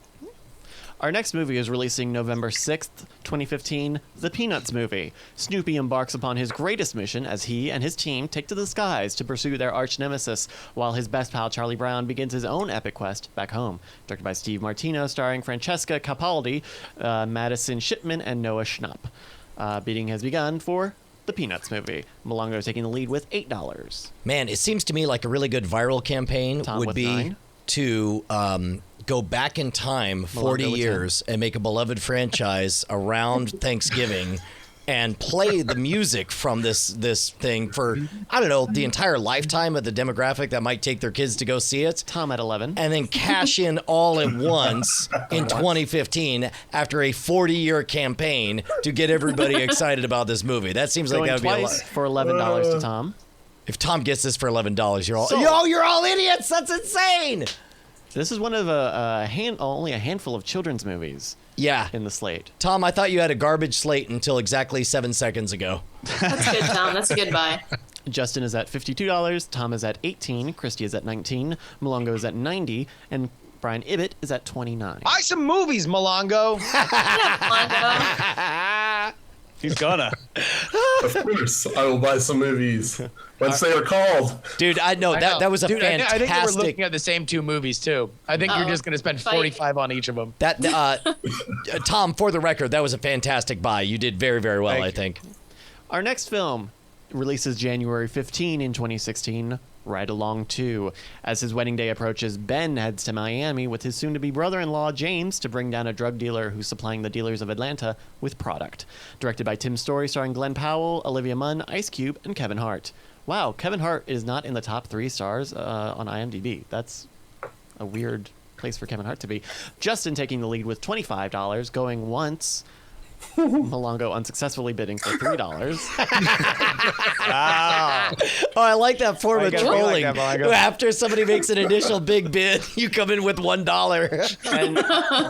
Our next movie is releasing November 6th, 2015, The Peanuts Movie. Snoopy embarks upon his greatest mission as he and his team take to the skies to pursue their arch nemesis, while his best pal Charlie Brown begins his own epic quest back home. Directed by Steve Martino, starring Francesca Capaldi, Madison Shipman, and Noah Schnapp. Bidding has begun for The Peanuts Movie. Mulango taking the lead with $8. Man, it seems to me like a really good viral campaign Tom would with be 9. to go back in time 40 with years and make a beloved franchise around Thanksgiving and play the music from this thing for, I don't know, the entire lifetime of the demographic that might take their kids to go see it. Tom at 11. And then cash in all at once in 2015 after a 40-year campaign to get everybody excited about this movie. That seems like Going that would be a lot. twice for $11 to Tom. If Tom gets this for $11, you're all, So- you're all idiots. That's insane. This is one of only a handful of children's movies Yeah. in the slate. Tom, I thought you had a garbage slate until exactly 7 seconds ago. that's good, Tom. That's a good buy. Justin is at $52, Tom is at 18, Kristi is at 19, Mulango is at 90, and Brian Ibbott is at 29. Buy some movies, Mulango. He's gonna. Of course, I will buy some movies once they are called. Dude, I know that was a Dude, fantastic. I think you were looking at the same two movies too. I think you're just going to spend Fight. 45 on each of them. that Tom, for the record, that was a fantastic buy. You did very, very well, I think. Our next film releases January 15 in 2016, Ride Along 2. As his wedding day approaches, Ben heads to Miami with his soon-to-be brother-in-law, James, to bring down a drug dealer who's supplying the dealers of Atlanta with product. Directed by Tim Story, starring Glenn Powell, Olivia Munn, Ice Cube, and Kevin Hart. Wow, Kevin Hart is not in the top 3 stars on IMDb. That's a weird place for Kevin Hart to be. Justin taking the lead with $25, going once. Mulango unsuccessfully bidding for $3. Wow. Oh, I like that form of I like trolling. that, Mulango. After somebody makes an initial big bid, you come in with $1. And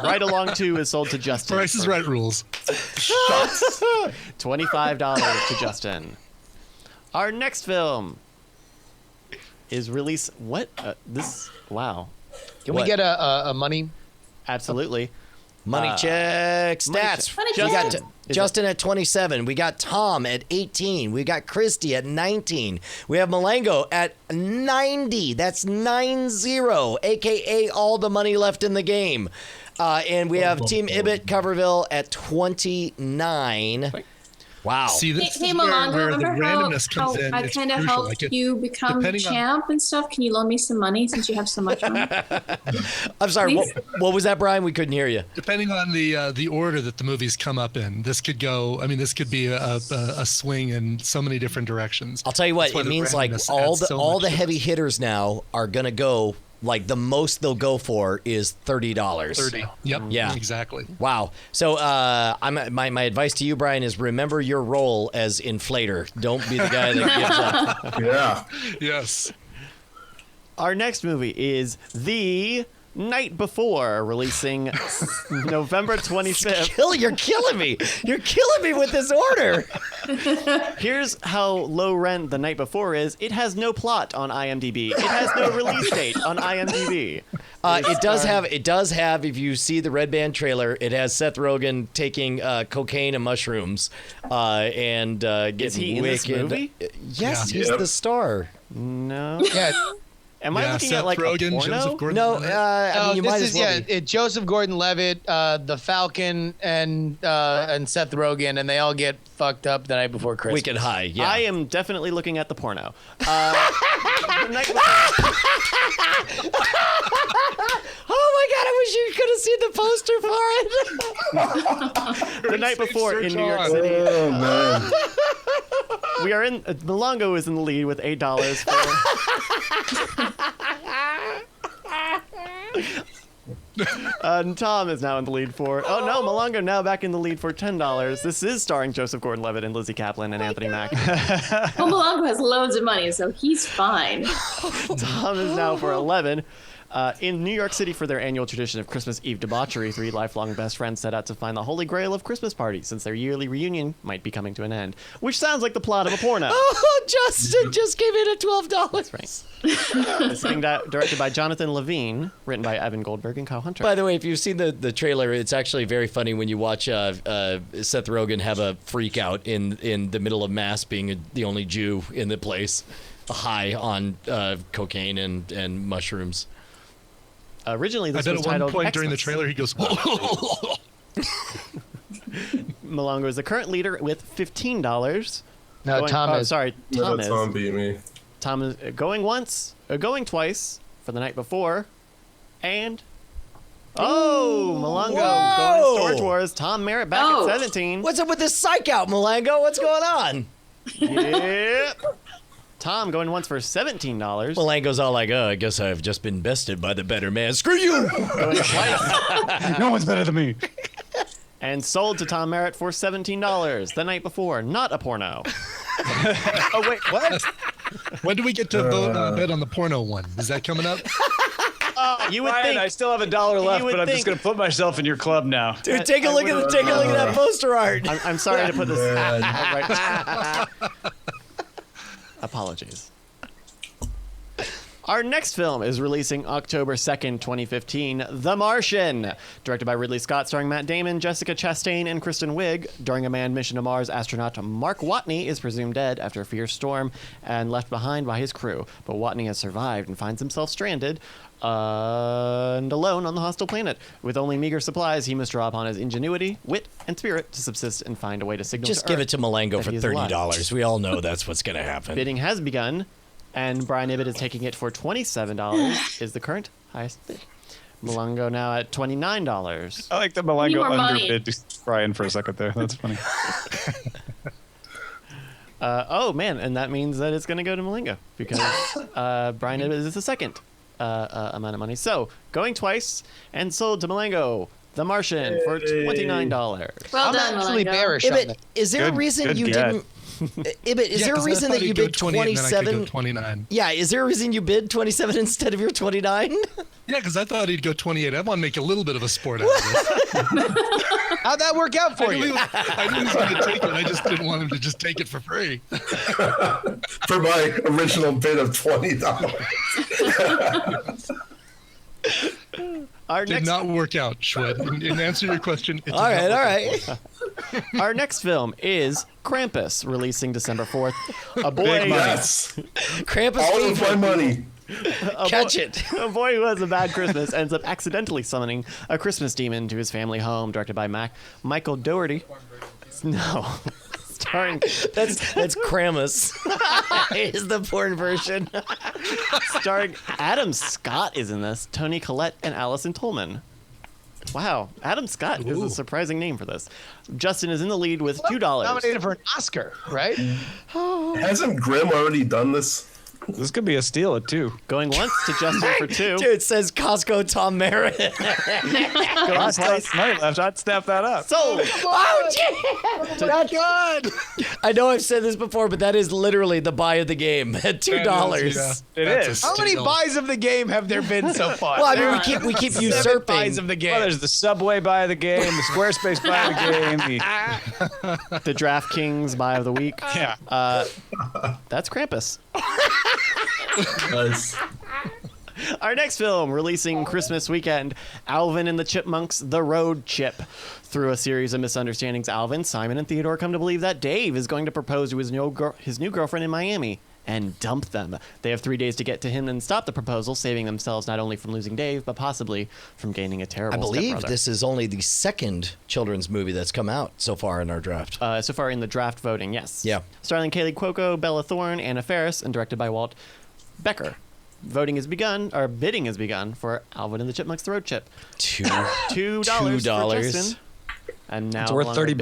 Ride Along 2 is sold to Justin. Price is for Right rules. $25 to Justin. Our next film is release. What? Wow. Can What? we get a money? Absolutely. Money check Money stats. check. Money We got check. Justin at 27. We got Tom at 18. We got Kristi at 19. We have Mulango at 90. That's 90, a.k.a. all the money left in the game. And we have Team Ibbott Coverville at 29. Wow. See, this Hey, is Mulango, where the remember randomness how comes in. I It's kind of crucial. helped Like, you become depending on- champ and stuff? Can you loan me some money since you have so much money? I'm sorry. Please? What was that, Brian? We couldn't hear you. Depending on the order that the movies come up in, this could go. I mean, this could be a swing in so many different directions. I'll tell you what. That's why It the means like randomness all adds the so all much the to heavy this. hitters now are gonna go. Like the most they'll go for is $30. 30. Yep. Yeah. Exactly. Wow. So my advice to you, Brian, is remember your role as inflator. Don't be the guy that gives up. Yeah. Yes. Our next movie is The Night Before, releasing November 25th. You're killing me. You're killing me with this order. Here's how low rent The Night Before is. It has no plot on IMDb. It has no release date on IMDb. It does have. If you see the Red Band trailer, it has Seth Rogen taking cocaine and mushrooms, and getting Is he in wicked. this movie? Yes, Yeah. he's the star. No. Yeah. Am I looking Seth at like Rogen, a porno? Joseph Gordon. No, I mean you might as well be. Joseph Gordon-Levitt, the Falcon, and Seth Rogen, and they all get fucked up the night before Christmas. Wicked high. Yeah. I am definitely looking at the porno. The Night Before. Oh my God! I wish you could have seen the poster for it. The Night Before in New York on. City. Oh man. We are in. Mulango is in the lead with $8 for. Tom is now in the lead for. Oh no, Mulango now back in the lead for $10. This is starring Joseph Gordon-Levitt and Lizzie Kaplan and Anthony Mack. Well, Mulango has loads of money, so he's fine. Tom is now for 11. In New York City, for their annual tradition of Christmas Eve debauchery, three lifelong best friends set out to find the holy grail of Christmas parties, since their yearly reunion might be coming to an end. Which sounds like the plot of a porno. Oh, Justin just gave it a $12. That's right. It's being directed by Jonathan Levine, written by Evan Goldberg and Kyle Hunter. By the way, if you've seen the trailer, it's actually very funny when you watch Seth Rogen have a freak out in the middle of mass, being the only Jew in the place, high on cocaine and mushrooms. Originally, this I bet was at one titled point during the Xmas. trailer he goes, Mulango is the current leader with $15. No, Tom is. Sorry, No, Tom is. Tom beat me. Tom is going once, going twice for The Night Before, and Mulango Whoa! going to Storage Wars. Tom Merritt back Oh. at 17. What's up with this psych out, Mulango? What's going on? Yep. Tom going once for $17. Mulango's all like, I guess I've just been bested by the better man. Screw you! Going twice. No one's better than me. And sold to Tom Merritt for $17. The Night Before, not a porno. Oh wait, what? when do we get to vote bet on the porno one? Is that coming up? You would Ryan, think. I still have $1 left, would but I'm just think- going to put myself in your club now. Dude, take a look at that poster art. I'm sorry to put this. Man. Right. Apologies. Our next film is releasing October 2nd, 2015, The Martian. Directed by Ridley Scott, starring Matt Damon, Jessica Chastain, and Kristen Wiig. During a manned mission to Mars, astronaut Mark Watney is presumed dead after a fierce storm and left behind by his crew. But Watney has survived and finds himself stranded and alone on the hostile planet. With only meager supplies, he must draw upon his ingenuity, wit, and spirit to subsist and find a way to signal Just to give Earth it to Mulango that for he is alive. $30. We all know that's what's going to happen. Bidding has begun, and Brian Ibbott is taking it for $27, is the current highest bid. Mulango now at $29. I like the Need Mulango more money. underbid Brian for a second there. That's funny. Oh, man, and that means that it's going to go to Mulango, because Brian Ibbott is the second amount of money. So, going twice, and sold to Mulango, The Martian, for $29. Well I'm done, actually Mulango. bearish on Ibbott, it. is there a Good- reason good you get. didn't... Ibbott, is there a 'cause I reason thought that you he'd go bid 20 and then I could go 27? 29. Yeah, is there a reason you bid 27 instead of your 29? Yeah, because I thought he'd go 28. I want to make a little bit of a sport out of this. How'd that work out for I knew you? he was going to take it. I just didn't want him to just take it for free. For my original bid of $20. Our Did next not work out, Schwed. In answer to your question, it did All not right, work all out. right. Our next film is Krampus, releasing December 4th. A boy, Yes. Krampus All of fever. my money. Catch it. A boy who has a bad Christmas ends up accidentally summoning a Christmas demon to his family home, directed by Michael Dougherty. No. Starring That's Krampus. Is the porn version. starring Adam Scott is in this, Toni Collette, and Allison Tolman. Wow, Adam Scott is a surprising name for this. Justin is in the lead with $2. Nominated for an Oscar, right? Hasn't Grimm already done this? This could be a steal at 2. Going once to Justin for 2. Dude, it says Costco Tom Merritt. Going twice. I'd snap that up. Sold. Oh, that's good. I know I've said this before, but that is literally the buy of the game at $2. It is. How many buys of the game have there been so far? Well, I mean, we keep usurping. Buys of the game. Well, there's the Subway buy of the game, the Squarespace buy of the game. The DraftKings buy of the week. Yeah. That's Krampus. Nice. Our next film, releasing Christmas weekend, Alvin and the Chipmunks, The Road Chip. Through a series of misunderstandings, Alvin, Simon, and Theodore come to believe that Dave is going to propose to his new girlfriend in Miami and dump them. They have 3 days to get to him and stop the proposal, saving themselves not only from losing Dave, but possibly from gaining a terrible I believe stepbrother. this is only the second children's movie that's come out so far in our draft. So far in the draft voting, yes. Yeah. Starring Kaylee Cuoco, Bella Thorne, Anna Faris, and directed by Walt Becker. Bidding has begun for Alvin and the Chipmunks, The Road Chip. $2 for Justin. And now It's worth Mulango $30.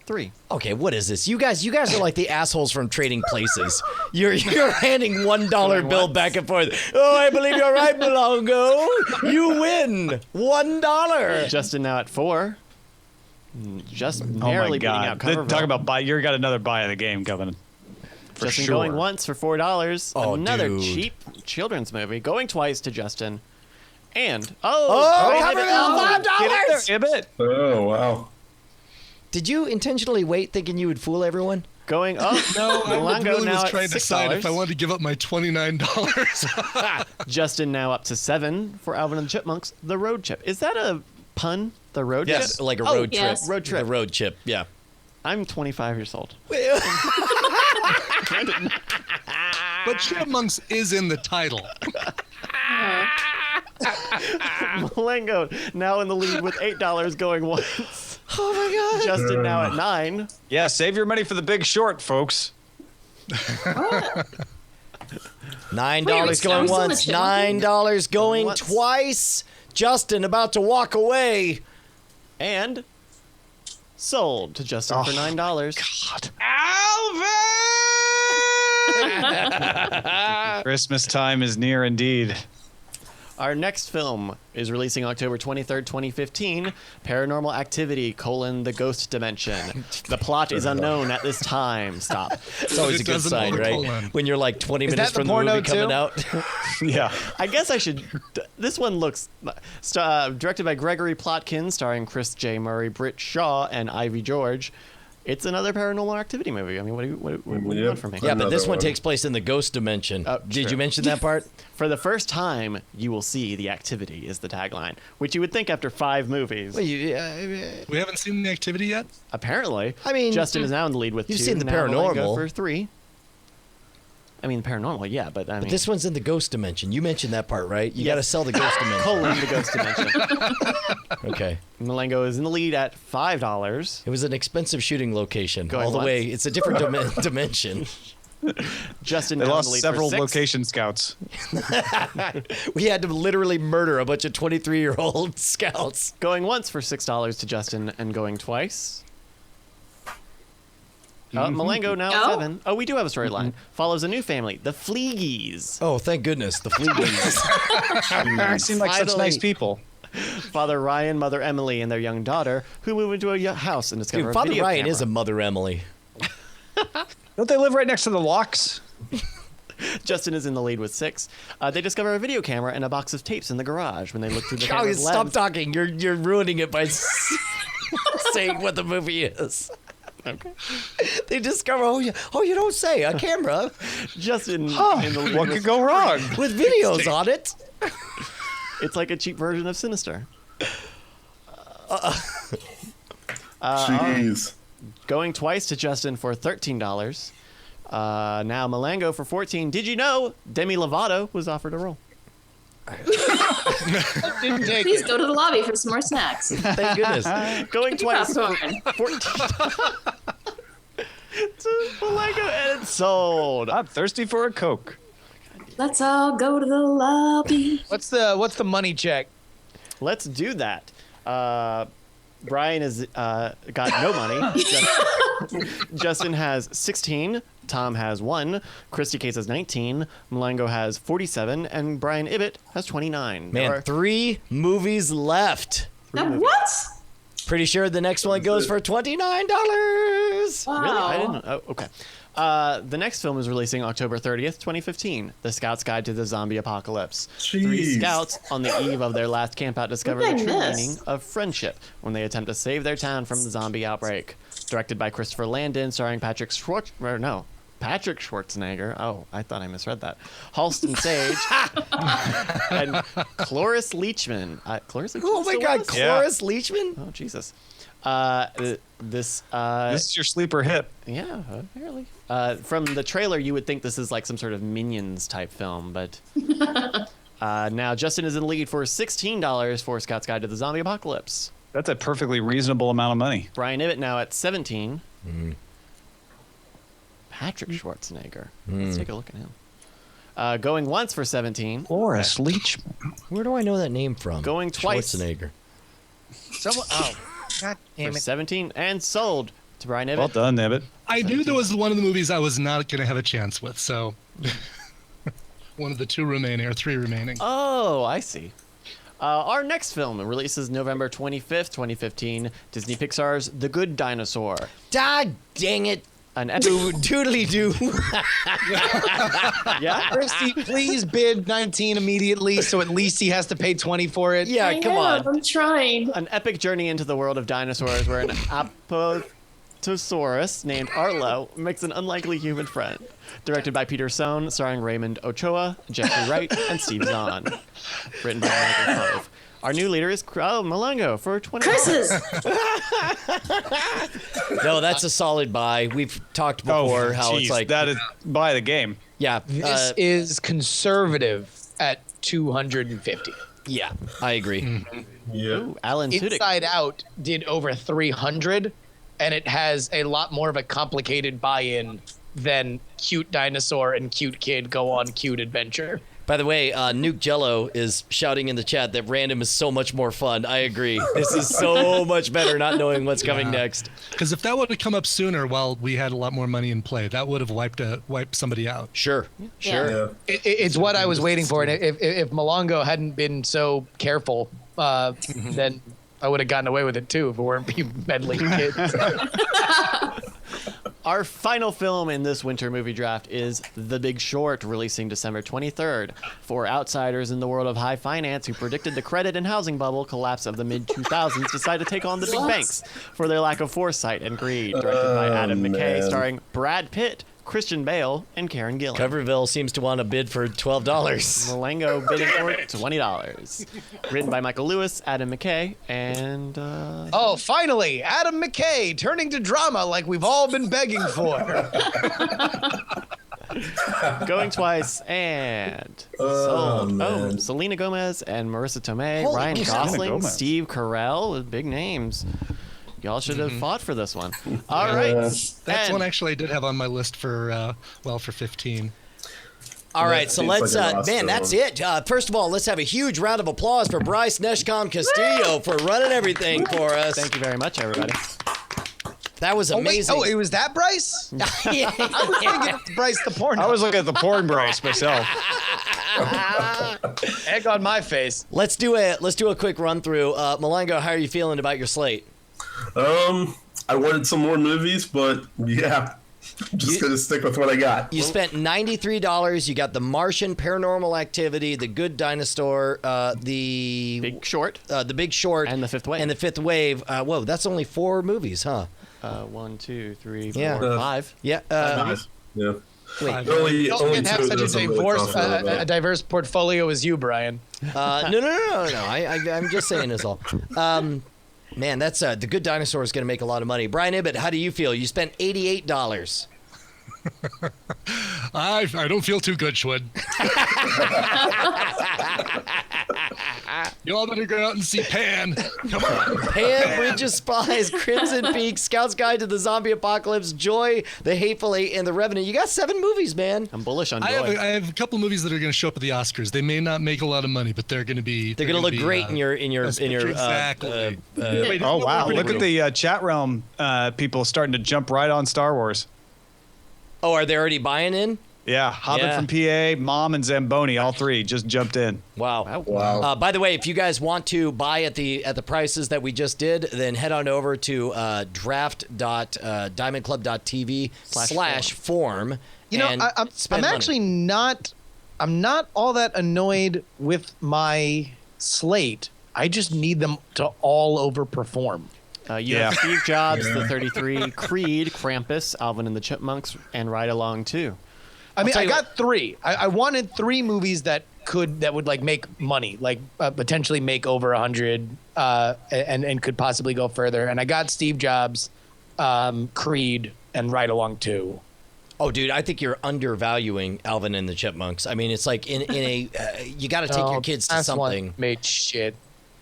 bidding $3. Okay, what is this? You guys are like the assholes from Trading Places. You're handing $1 bill back and forth. Oh, I believe you're right, Mulango. You win $1. Justin now at 4. Just Oh my narrowly beating out God. Coverville. Talk about buy. You got another buy of the game coming. For Justin sure. going once for $4. Oh, Another dude. cheap children's movie. Going twice to Justin. And Coverville, $5. Get it there, Ibbott. Oh, wow. Did you intentionally wait thinking you would fool everyone? going up. No, I Mulango really now was at trying to decide if I $6. wanted to give up my $29. Justin now up to 7 for Alvin and the Chipmunks. The Road Chip. Is that a pun? The Road Yes, Chip? like a Oh, road trip. yes. Road trip. The road chip, yeah. I'm 25 years old. But Chipmunks is in the title. Mulango now in the lead with $8 going once. Oh my god. Justin now at 9. Yeah, save your money for the Big Short, folks. $9 Wait, going still in the once, chipmunk? $9 going Once. twice. Justin about to walk away. And sold to Justin for $9. Christmas time is near indeed. Our next film is releasing October 23rd, 2015, Paranormal Activity, The Ghost Dimension. The plot is unknown at this time. Stop. It's always It a good doesn't sign, have a right? colon. When you're like 20 Is minutes that the from the movie porno coming too? out. Yeah. I guess I should... This one looks... directed by Gregory Plotkin, starring Chris J. Murray, Britt Shaw, and Ivy George. It's another Paranormal Activity movie. I mean, what do you want from me? Yeah, but this Another one one. takes place in the ghost dimension. Oh, Did true. you mention that part? For the first time, you will see the activity is the tagline, which you would think after 5 movies. Well, We haven't seen the activity yet? Apparently. I mean, Justin is now in the lead with you've 2. seen the now Mulango Paranormal. for 3. I mean, Paranormal, yeah, but I mean... but this one's in the ghost dimension. You mentioned that part, right? You got to sell the ghost dimension. the Ghost Dimension. Okay. Malengo is in the lead at $5. It was an expensive shooting location. Going all the once. way. It's a different dimension. Justin They now in lost the lead several for 6. location scouts. We had to literally murder a bunch of 23-year-old scouts. Going once for $6 to Justin and going twice. Malengo now at Oh. 7. Oh, we do have a storyline. Follows a new family, the Fleegies. Oh, thank goodness. The Fleegies. They seem like such Finally. nice people. Father Ryan, Mother Emily, and their young daughter, who move into a house and discover Dude, a Father video Ryan camera. is a Mother Emily. Don't they live right next to the locks? Justin is in the lead with 6. They discover a video camera and a box of tapes in the garage when they look through the Oh, camera's stop lens. talking. You're ruining it by saying what the movie is. Okay. They discover, you don't say, a camera Justin in the lead What with could go wrong? with videos on it. It's like a cheap version of Sinister. Jeez. Going twice to Justin for $13. Now Mulango for $14. Did you know Demi Lovato was offered a role? Didn't take Please it. go to the lobby for some more snacks. Thank goodness. Going twice for Popcorn. $14. To Mulango, and it's sold. I'm thirsty for a Coke. Let's all go to the lobby. What's the money check? Let's do that. Brian has got no money. Justin has 16. Tom has 1. Kristi Case has 19. Mulango has 47. And Brian Ibbott has 29. There Man, are 3 movies left. Now, what? Pretty sure the next one goes for $29. Wow. Really? I didn't know. Oh, okay. The next film is releasing October 30th, 2015. The Scout's Guide to the Zombie Apocalypse. 3 Jeez. scouts on the eve of their last campout discover What the did true I miss? meaning of friendship when they attempt to save their town from the zombie outbreak. Directed by Christopher Landon, starring Patrick Schwarzenegger. Oh, I thought I misread that. Halston Sage and Cloris Leachman. Cloris Leachman? Oh my still God, with us? Cloris Leachman? Oh Jesus. This is your sleeper hit. Yeah, apparently. From the trailer, you would think this is like some sort of Minions type film, but now Justin is in the lead for $16 for Scout's Guide to the Zombie Apocalypse. That's a perfectly reasonable amount of money. Brian Ibbott now at 17. Patrick Schwarzenegger. Let's take a look at him. Going once for 17. Boris Leachman. Where do I know that name from? Going twice. Schwarzenegger. Someone. Oh, God damn For it. 17 and sold to Brian Ibbott. Well done, Ibbott. I knew there was one of the movies I was not going to have a chance with, so one of the 2 remaining or 3 remaining. Oh, I see. Our next film releases November 25th, 2015. Disney Pixar's The Good Dinosaur. God dang it. An epic. Doodly doo. Yeah. Kristi, please bid 19 immediately, so at least he has to pay 20 for it. Yeah, I come have, on. I'm trying. An epic journey into the world of dinosaurs where an Apatosaurus named Arlo makes an unlikely human friend. Directed by Peter Sohn, starring Raymond Ochoa, Jeffrey Wright, and Steve Zahn. Written by Michael Cove. Our new leader is Mulango for 20. Chris's. No, that's a solid buy. We've talked before how it's geez, like, that is by the game. yeah, This is conservative at 250. yeah, I agree. Yeah. Ooh, Alan Tudyk. Inside Out did over 300, and it has a lot more of a complicated buy-in than Cute Dinosaur and Cute Kid Go on Cute Adventure. By the way, Nuke Jello is shouting in the chat that random is so much more fun. I agree. This is so much better not knowing what's coming next. Because if that would have come up sooner while we had a lot more money in play, that would have wiped somebody out. Sure, sure. Yeah. It's what I was waiting for, and if Mulango hadn't been so careful, then I would have gotten away with it too if it weren't me meddling kids. Our final film in this winter movie draft is The Big Short, releasing December 23rd. 4 outsiders in the world of high finance who predicted the credit and housing bubble collapse of the mid-2000s decide to take on the big banks for their lack of foresight and greed. Directed by Adam McKay, man. starring Brad Pitt, Christian Bale, and Karen Gillan. Coverville seems to want to bid for $12. Mulango bidding for $20. Written by Michael Lewis, Adam McKay, and... Oh, finally, Adam McKay turning to drama like we've all been begging for. Going twice and Oh, sold. man. Selena Gomez and Marissa Tomei, Holy Ryan cow. Gosling, Selena Gomez. Steve Carell, with big names. Y'all should have fought for this one. All right. That's And one actually I did have on my list for, for 15. All right, so seems let's, like a roster man, that's one. it. First of all, let's have a huge round of applause for Bryce Neshcom Castillo for running everything for us. thank you very much, everybody. That was Oh, wait, amazing. it was that Bryce? Yeah. I was thinking it's Bryce the porno. I was looking at the porn Bryce myself. Egg on my face. Let's do a quick run through. Mulango, how are you feeling about your slate? I wanted some more movies, but yeah, I'm just gonna stick with what I got. You spent $93. You got The Martian, Paranormal Activity, The Good Dinosaur, The Big Short. The Big Short, And The Fifth Wave. And The Fifth Wave. Whoa, that's only 4 movies, huh? 1, 2, 3, 4, Yeah. 5. Yeah. Nice. Yeah. Wait. Only, You don't only have two such a doesn't really diverse, talk about a that. diverse portfolio as you, Brian. No. I'm just saying this all. Man, that's The Good Dinosaur is going to make a lot of money. Brian Ibbott, how do you feel? You spent $88. I don't feel too good, Schwood. You all better go out and see Pan. Come on. Pan, Bridge of Spies, Crimson Peak, Scout's Guide to the Zombie Apocalypse, Joy, The Hateful Eight, and The Revenant. You got 7 movies, man. I'm bullish on Joy. I have a couple movies that are going to show up at the Oscars. They may not make a lot of money, but they're going to be. They're going to look great in your exactly. Wait, Oh wow! Look at the chat realm people starting to jump right on Star Wars. Oh, are they already buying in? Yeah, Hobbit from PA, Mom, and Zamboni, all 3 just jumped in. Wow. Wow. By the way, if you guys want to buy at the prices that we just did, then head on over to draft.diamondclub.tv/form. You know, I'm actually not. I'm not all that annoyed with my slate. I just need them to all overperform. You have Steve Jobs, The 33, Creed, Krampus, Alvin and the Chipmunks, and Ride Along 2. I mean, I got 3. I wanted 3 movies that would like make money, like potentially make over 100, and could possibly go further. And I got Steve Jobs, Creed, and Ride Along 2. Oh, dude, I think you're undervaluing Alvin and the Chipmunks. I mean, it's like in a you got to take your kids to something. One made shit.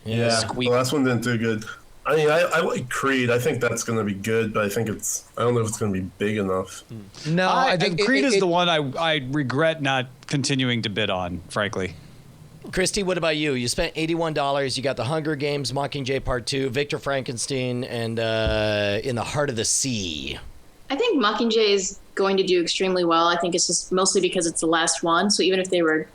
Yeah, Squeak. the last one didn't do good. I mean, I like Creed. I think that's going to be good, but I don't know if it's going to be big enough. No, I think Creed is the one I regret not continuing to bid on, frankly. Kristi, what about you? You spent $81. You got The Hunger Games, Mockingjay Part 2, Victor Frankenstein, and In the Heart of the Sea. I think Mockingjay is going to do extremely well. I think it's just mostly because it's the last one. So even if they were,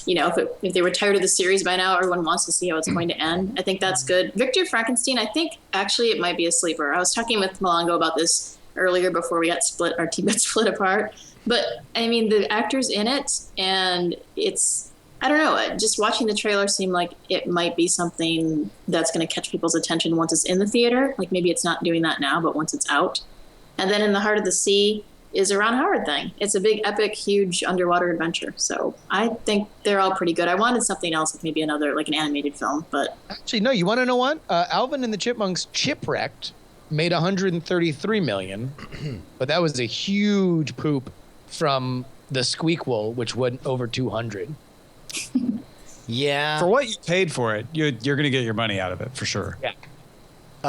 if they were tired of the series by now, everyone wants to see how it's going to end. I think that's good. Victor Frankenstein, I think actually it might be a sleeper. I was talking with Mulango about this earlier before we got split, our team got split apart. But I mean, the actors in it, and it's, I don't know, just watching the trailer seemed like it might be something that's going to catch people's attention once it's in the theater. Like maybe it's not doing that now, but once it's out. And then In the Heart of the Sea is a Ron Howard thing. It's a big, epic, huge underwater adventure. So I think they're all pretty good. I wanted something else, like maybe another, like an animated film, but Actually, no. You want to know what? Alvin and the Chipmunks Chipwrecked made $133 million, but that was a huge poop from the Squeakquel, which went over 200. Yeah. For what you paid for it, you're going to get your money out of it for sure. Yeah.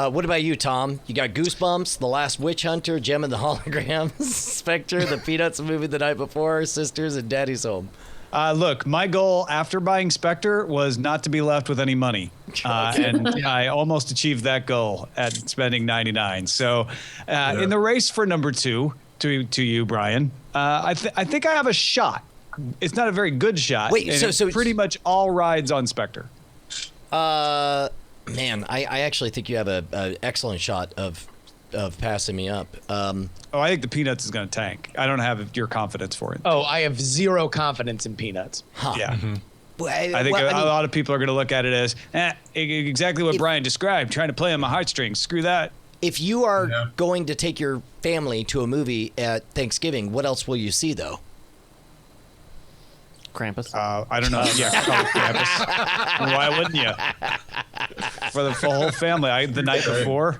What about you, Tom? You got Goosebumps, The Last Witch Hunter, Gem and the Holograms, Spectre, The Peanuts movie the night before, Sisters, and Daddy's Home. Look, my goal after buying Spectre was not to be left with any money. And I almost achieved that goal at spending $99. So in the race for number 2, to you, Brian, I think I have a shot. It's not a very good shot. Wait, so pretty much all rides on Spectre. Man, I actually think you have an excellent shot of passing me up. I think the Peanuts is going to tank. I don't have your confidence for it. Oh, I have zero confidence in Peanuts. Huh. Yeah. Well, I think a lot of people are going to look at it as exactly what Brian described, trying to play on my heartstrings. Screw that. If you are going to take your family to a movie at Thanksgiving, what else will you see, though? Krampus. I don't know. Yeah, Krampus. Why wouldn't you? For the whole family, the night before.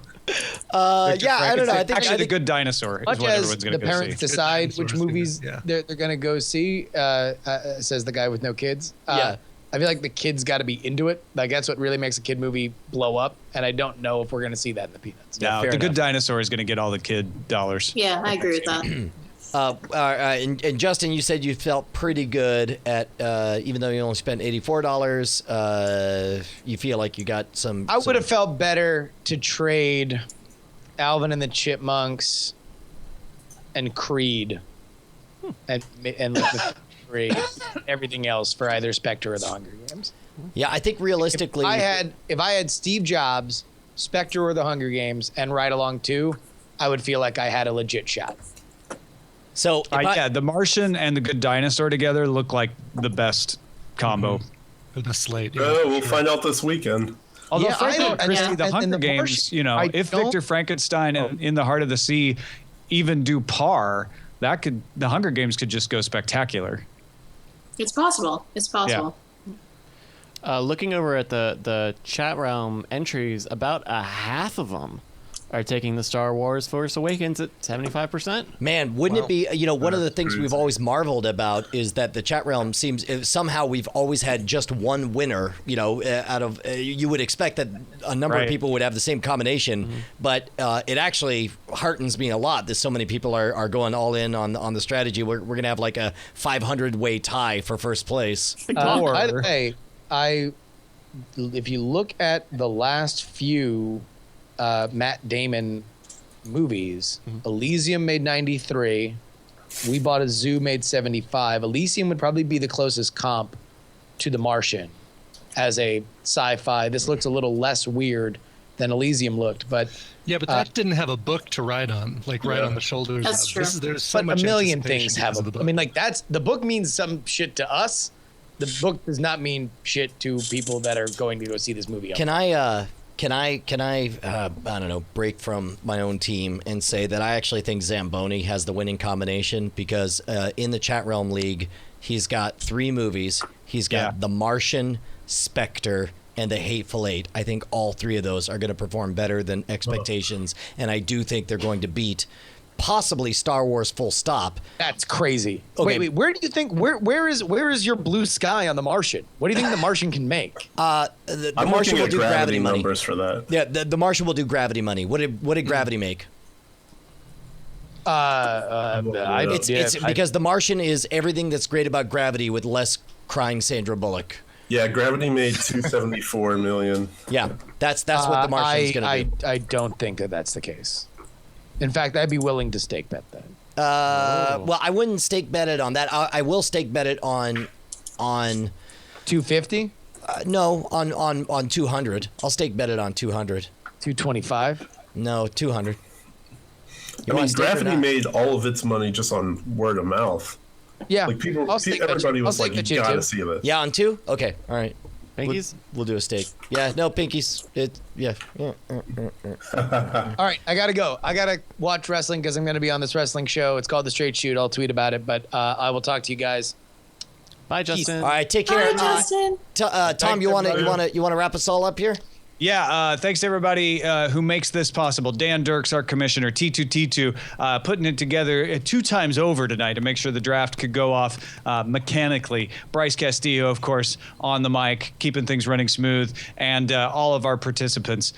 I don't know. I think actually, The Good Dinosaur is Much what as everyone's going the to go parents see. decide which movies Yeah. they're going to go see, says the guy with no kids. Yeah. I feel like the kids got to be into it. Like that's what really makes a kid movie blow up. And I don't know if we're going to see that in the Peanuts. No, fair The Good enough. Dinosaur is going to get all the kid dollars. yeah, I agree with that. And Justin, you said you felt pretty good at, even though you only spent $84, you feel like you got some... I would have felt better to trade Alvin and the Chipmunks and Creed and like the three, everything else for either Spectre or the Hunger Games. Yeah, I think realistically... If I had Steve Jobs, Spectre or the Hunger Games, and Ride Along 2, I would feel like I had a legit shot. So, Yeah, The Martian and The Good Dinosaur together look like the best combo. The best slate. We'll find out this weekend. Although, Yeah, frankly, I don't- Kristi, and- The and Hunger The Games, Martian, if Victor Frankenstein and In the Heart of the Sea even do par, the Hunger Games could just go spectacular. It's possible. It's possible. Looking over at the chat realm entries, about a half of them are taking the Star Wars Force Awakens at 75%. Man, wouldn't it be, one of the things we've always marveled about is that the chat realm seems, somehow we've always had just one winner, out of, you would expect that a number of people would have the same combination, but it actually heartens me a lot that so many people are going all in on the strategy. We're going to have like a 500-way tie for first place. By the way, if you look at the last few Matt Damon movies, Elysium made 93. We Bought a Zoo made 75. Elysium would probably be the closest comp to The Martian as a sci-fi. This looks a little less weird than Elysium looked, but yeah, but that didn't have a book to ride on, on the shoulders. That's true. There's so but much a million anticipation things have because of the I book. mean, like the book means some shit to us. The book does not mean shit to people that are going to go see this movie. Can I I don't know, break from my own team and say that I actually think Zamboni has the winning combination because in the Chat Realm League, he's got 3 movies. He's got The Martian, Spectre, and The Hateful Eight. I think all 3 of those are going to perform better than expectations, and I do think they're going to beat possibly Star Wars full stop. That's crazy. Okay. Wait, where do you think where is your blue sky on The Martian? What do you think The Martian can make? The I'm Martian looking will at do gravity money. numbers for that. Yeah, the Martian will do gravity money. What did Gravity make? It's because The Martian is everything that's great about Gravity with less crying Sandra Bullock. Yeah, Gravity made 274 million. Yeah, that's what The Martian's going to do. I don't think that that's the case. In fact, I'd be willing to stake bet that. Well, I wouldn't stake bet it on that. I will stake bet it on 250? No, on 200. I'll stake bet it on 200. 225? No, 200. I mean, Gravity made all of its money just on word of mouth. Yeah. Like everybody I'll was like, stake you bet gotta too. see this. Yeah, on 2? Okay, all right. Pinkies? We'll do a stake. Yeah, no, Pinkies. All right, I gotta go. I gotta watch wrestling because I'm gonna be on this wrestling show. It's called The Straight Shoot. I'll tweet about it, but I will talk to you guys. Bye, Justin. All right, take care. Bye, Justin. Tom, you want to wrap us all up here? Yeah, thanks to everybody who makes this possible. Dan Dirks, our commissioner, T2T2, putting it together 2 times over tonight to make sure the draft could go off mechanically. Bryce Castillo, of course, on the mic, keeping things running smooth, and all of our participants.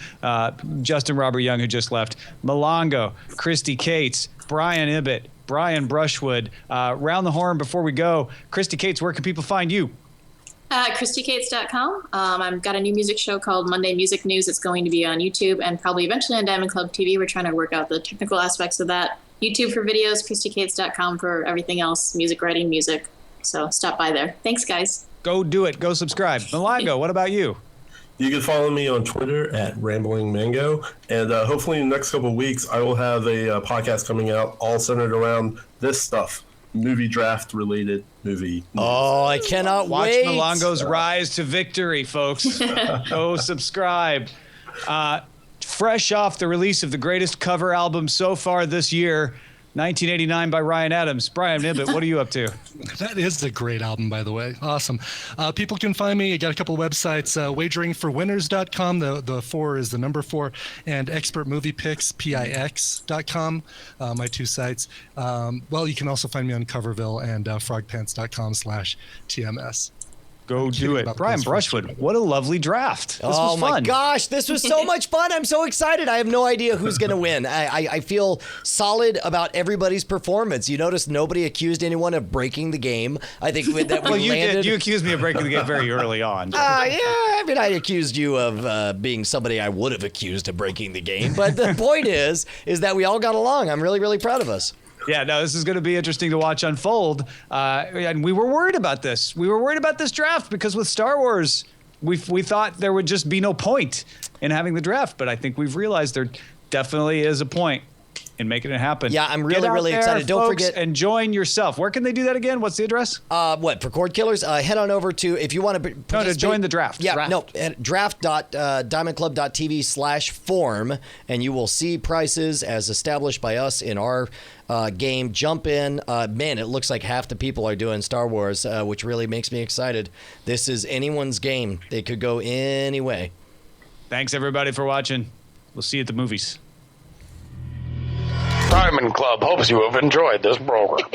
Justin Robert Young, who just left, Mulango, Kristi Cates, Brian Ibbott, Brian Brushwood. Round the horn before we go. Kristi Cates, where can people find you? KristiCates.com. I've got a new music show called Monday Music News. It's going to be on YouTube and probably eventually on Diamond Club TV. We're trying to work out the technical aspects of that. YouTube for videos, KristiCates.com for everything else, music writing, music. So stop by there. Thanks, guys. Go do it. Go subscribe. Mulango, what about you? You can follow me on Twitter at Rambling Mango, and hopefully in the next couple of weeks, I will have a podcast coming out all centered around this stuff. Movie draft related movie. Oh, I cannot Watch wait. Mulango's rise to victory, folks. Go subscribe. Fresh off the release of the greatest cover album so far this year, 1989 by Ryan Adams. Brian Ibbott, what are you up to? That is a great album, by the way. Awesome. People can find me. I got a couple websites, wageringforwinners.com. The 4 is the number 4, and expertmoviepicks, pix.com, my 2 sites. Well, you can also find me on Coverville and frogpants.com/TMS. Go do it. Brian Brushwood, what a lovely draft. This was fun. My gosh, this was so much fun. I'm so excited. I have no idea who's going to win. I feel solid about everybody's performance. You notice nobody accused anyone of breaking the game. I think that we Well, you landed. did. You accused me of breaking the game very early on. Yeah, I mean, I accused you of being somebody I would have accused of breaking the game. But the point is that we all got along. I'm really, really proud of us. Yeah, no, this is going to be interesting to watch unfold. And we were worried about this. We were worried about this draft because with Star Wars, we thought there would just be no point in having the draft. But I think we've realized there definitely is a point. in making it happen. Yeah, I'm Get really, out really there, excited. Don't folks, forget- and join yourself. Where can they do that again? What's the address? What, for Cordkillers? Head on over to, if you want to No, to join the draft. Yeah, Draft. no, at draft.diamondclub.tv/forum, and you will see prices as established by us in our game. Jump in. Man, it looks like half the people are doing Star Wars, which really makes me excited. This is anyone's game. They could go any way. Thanks, everybody, for watching. We'll see you at the movies. Diamond Club hopes you have enjoyed this program.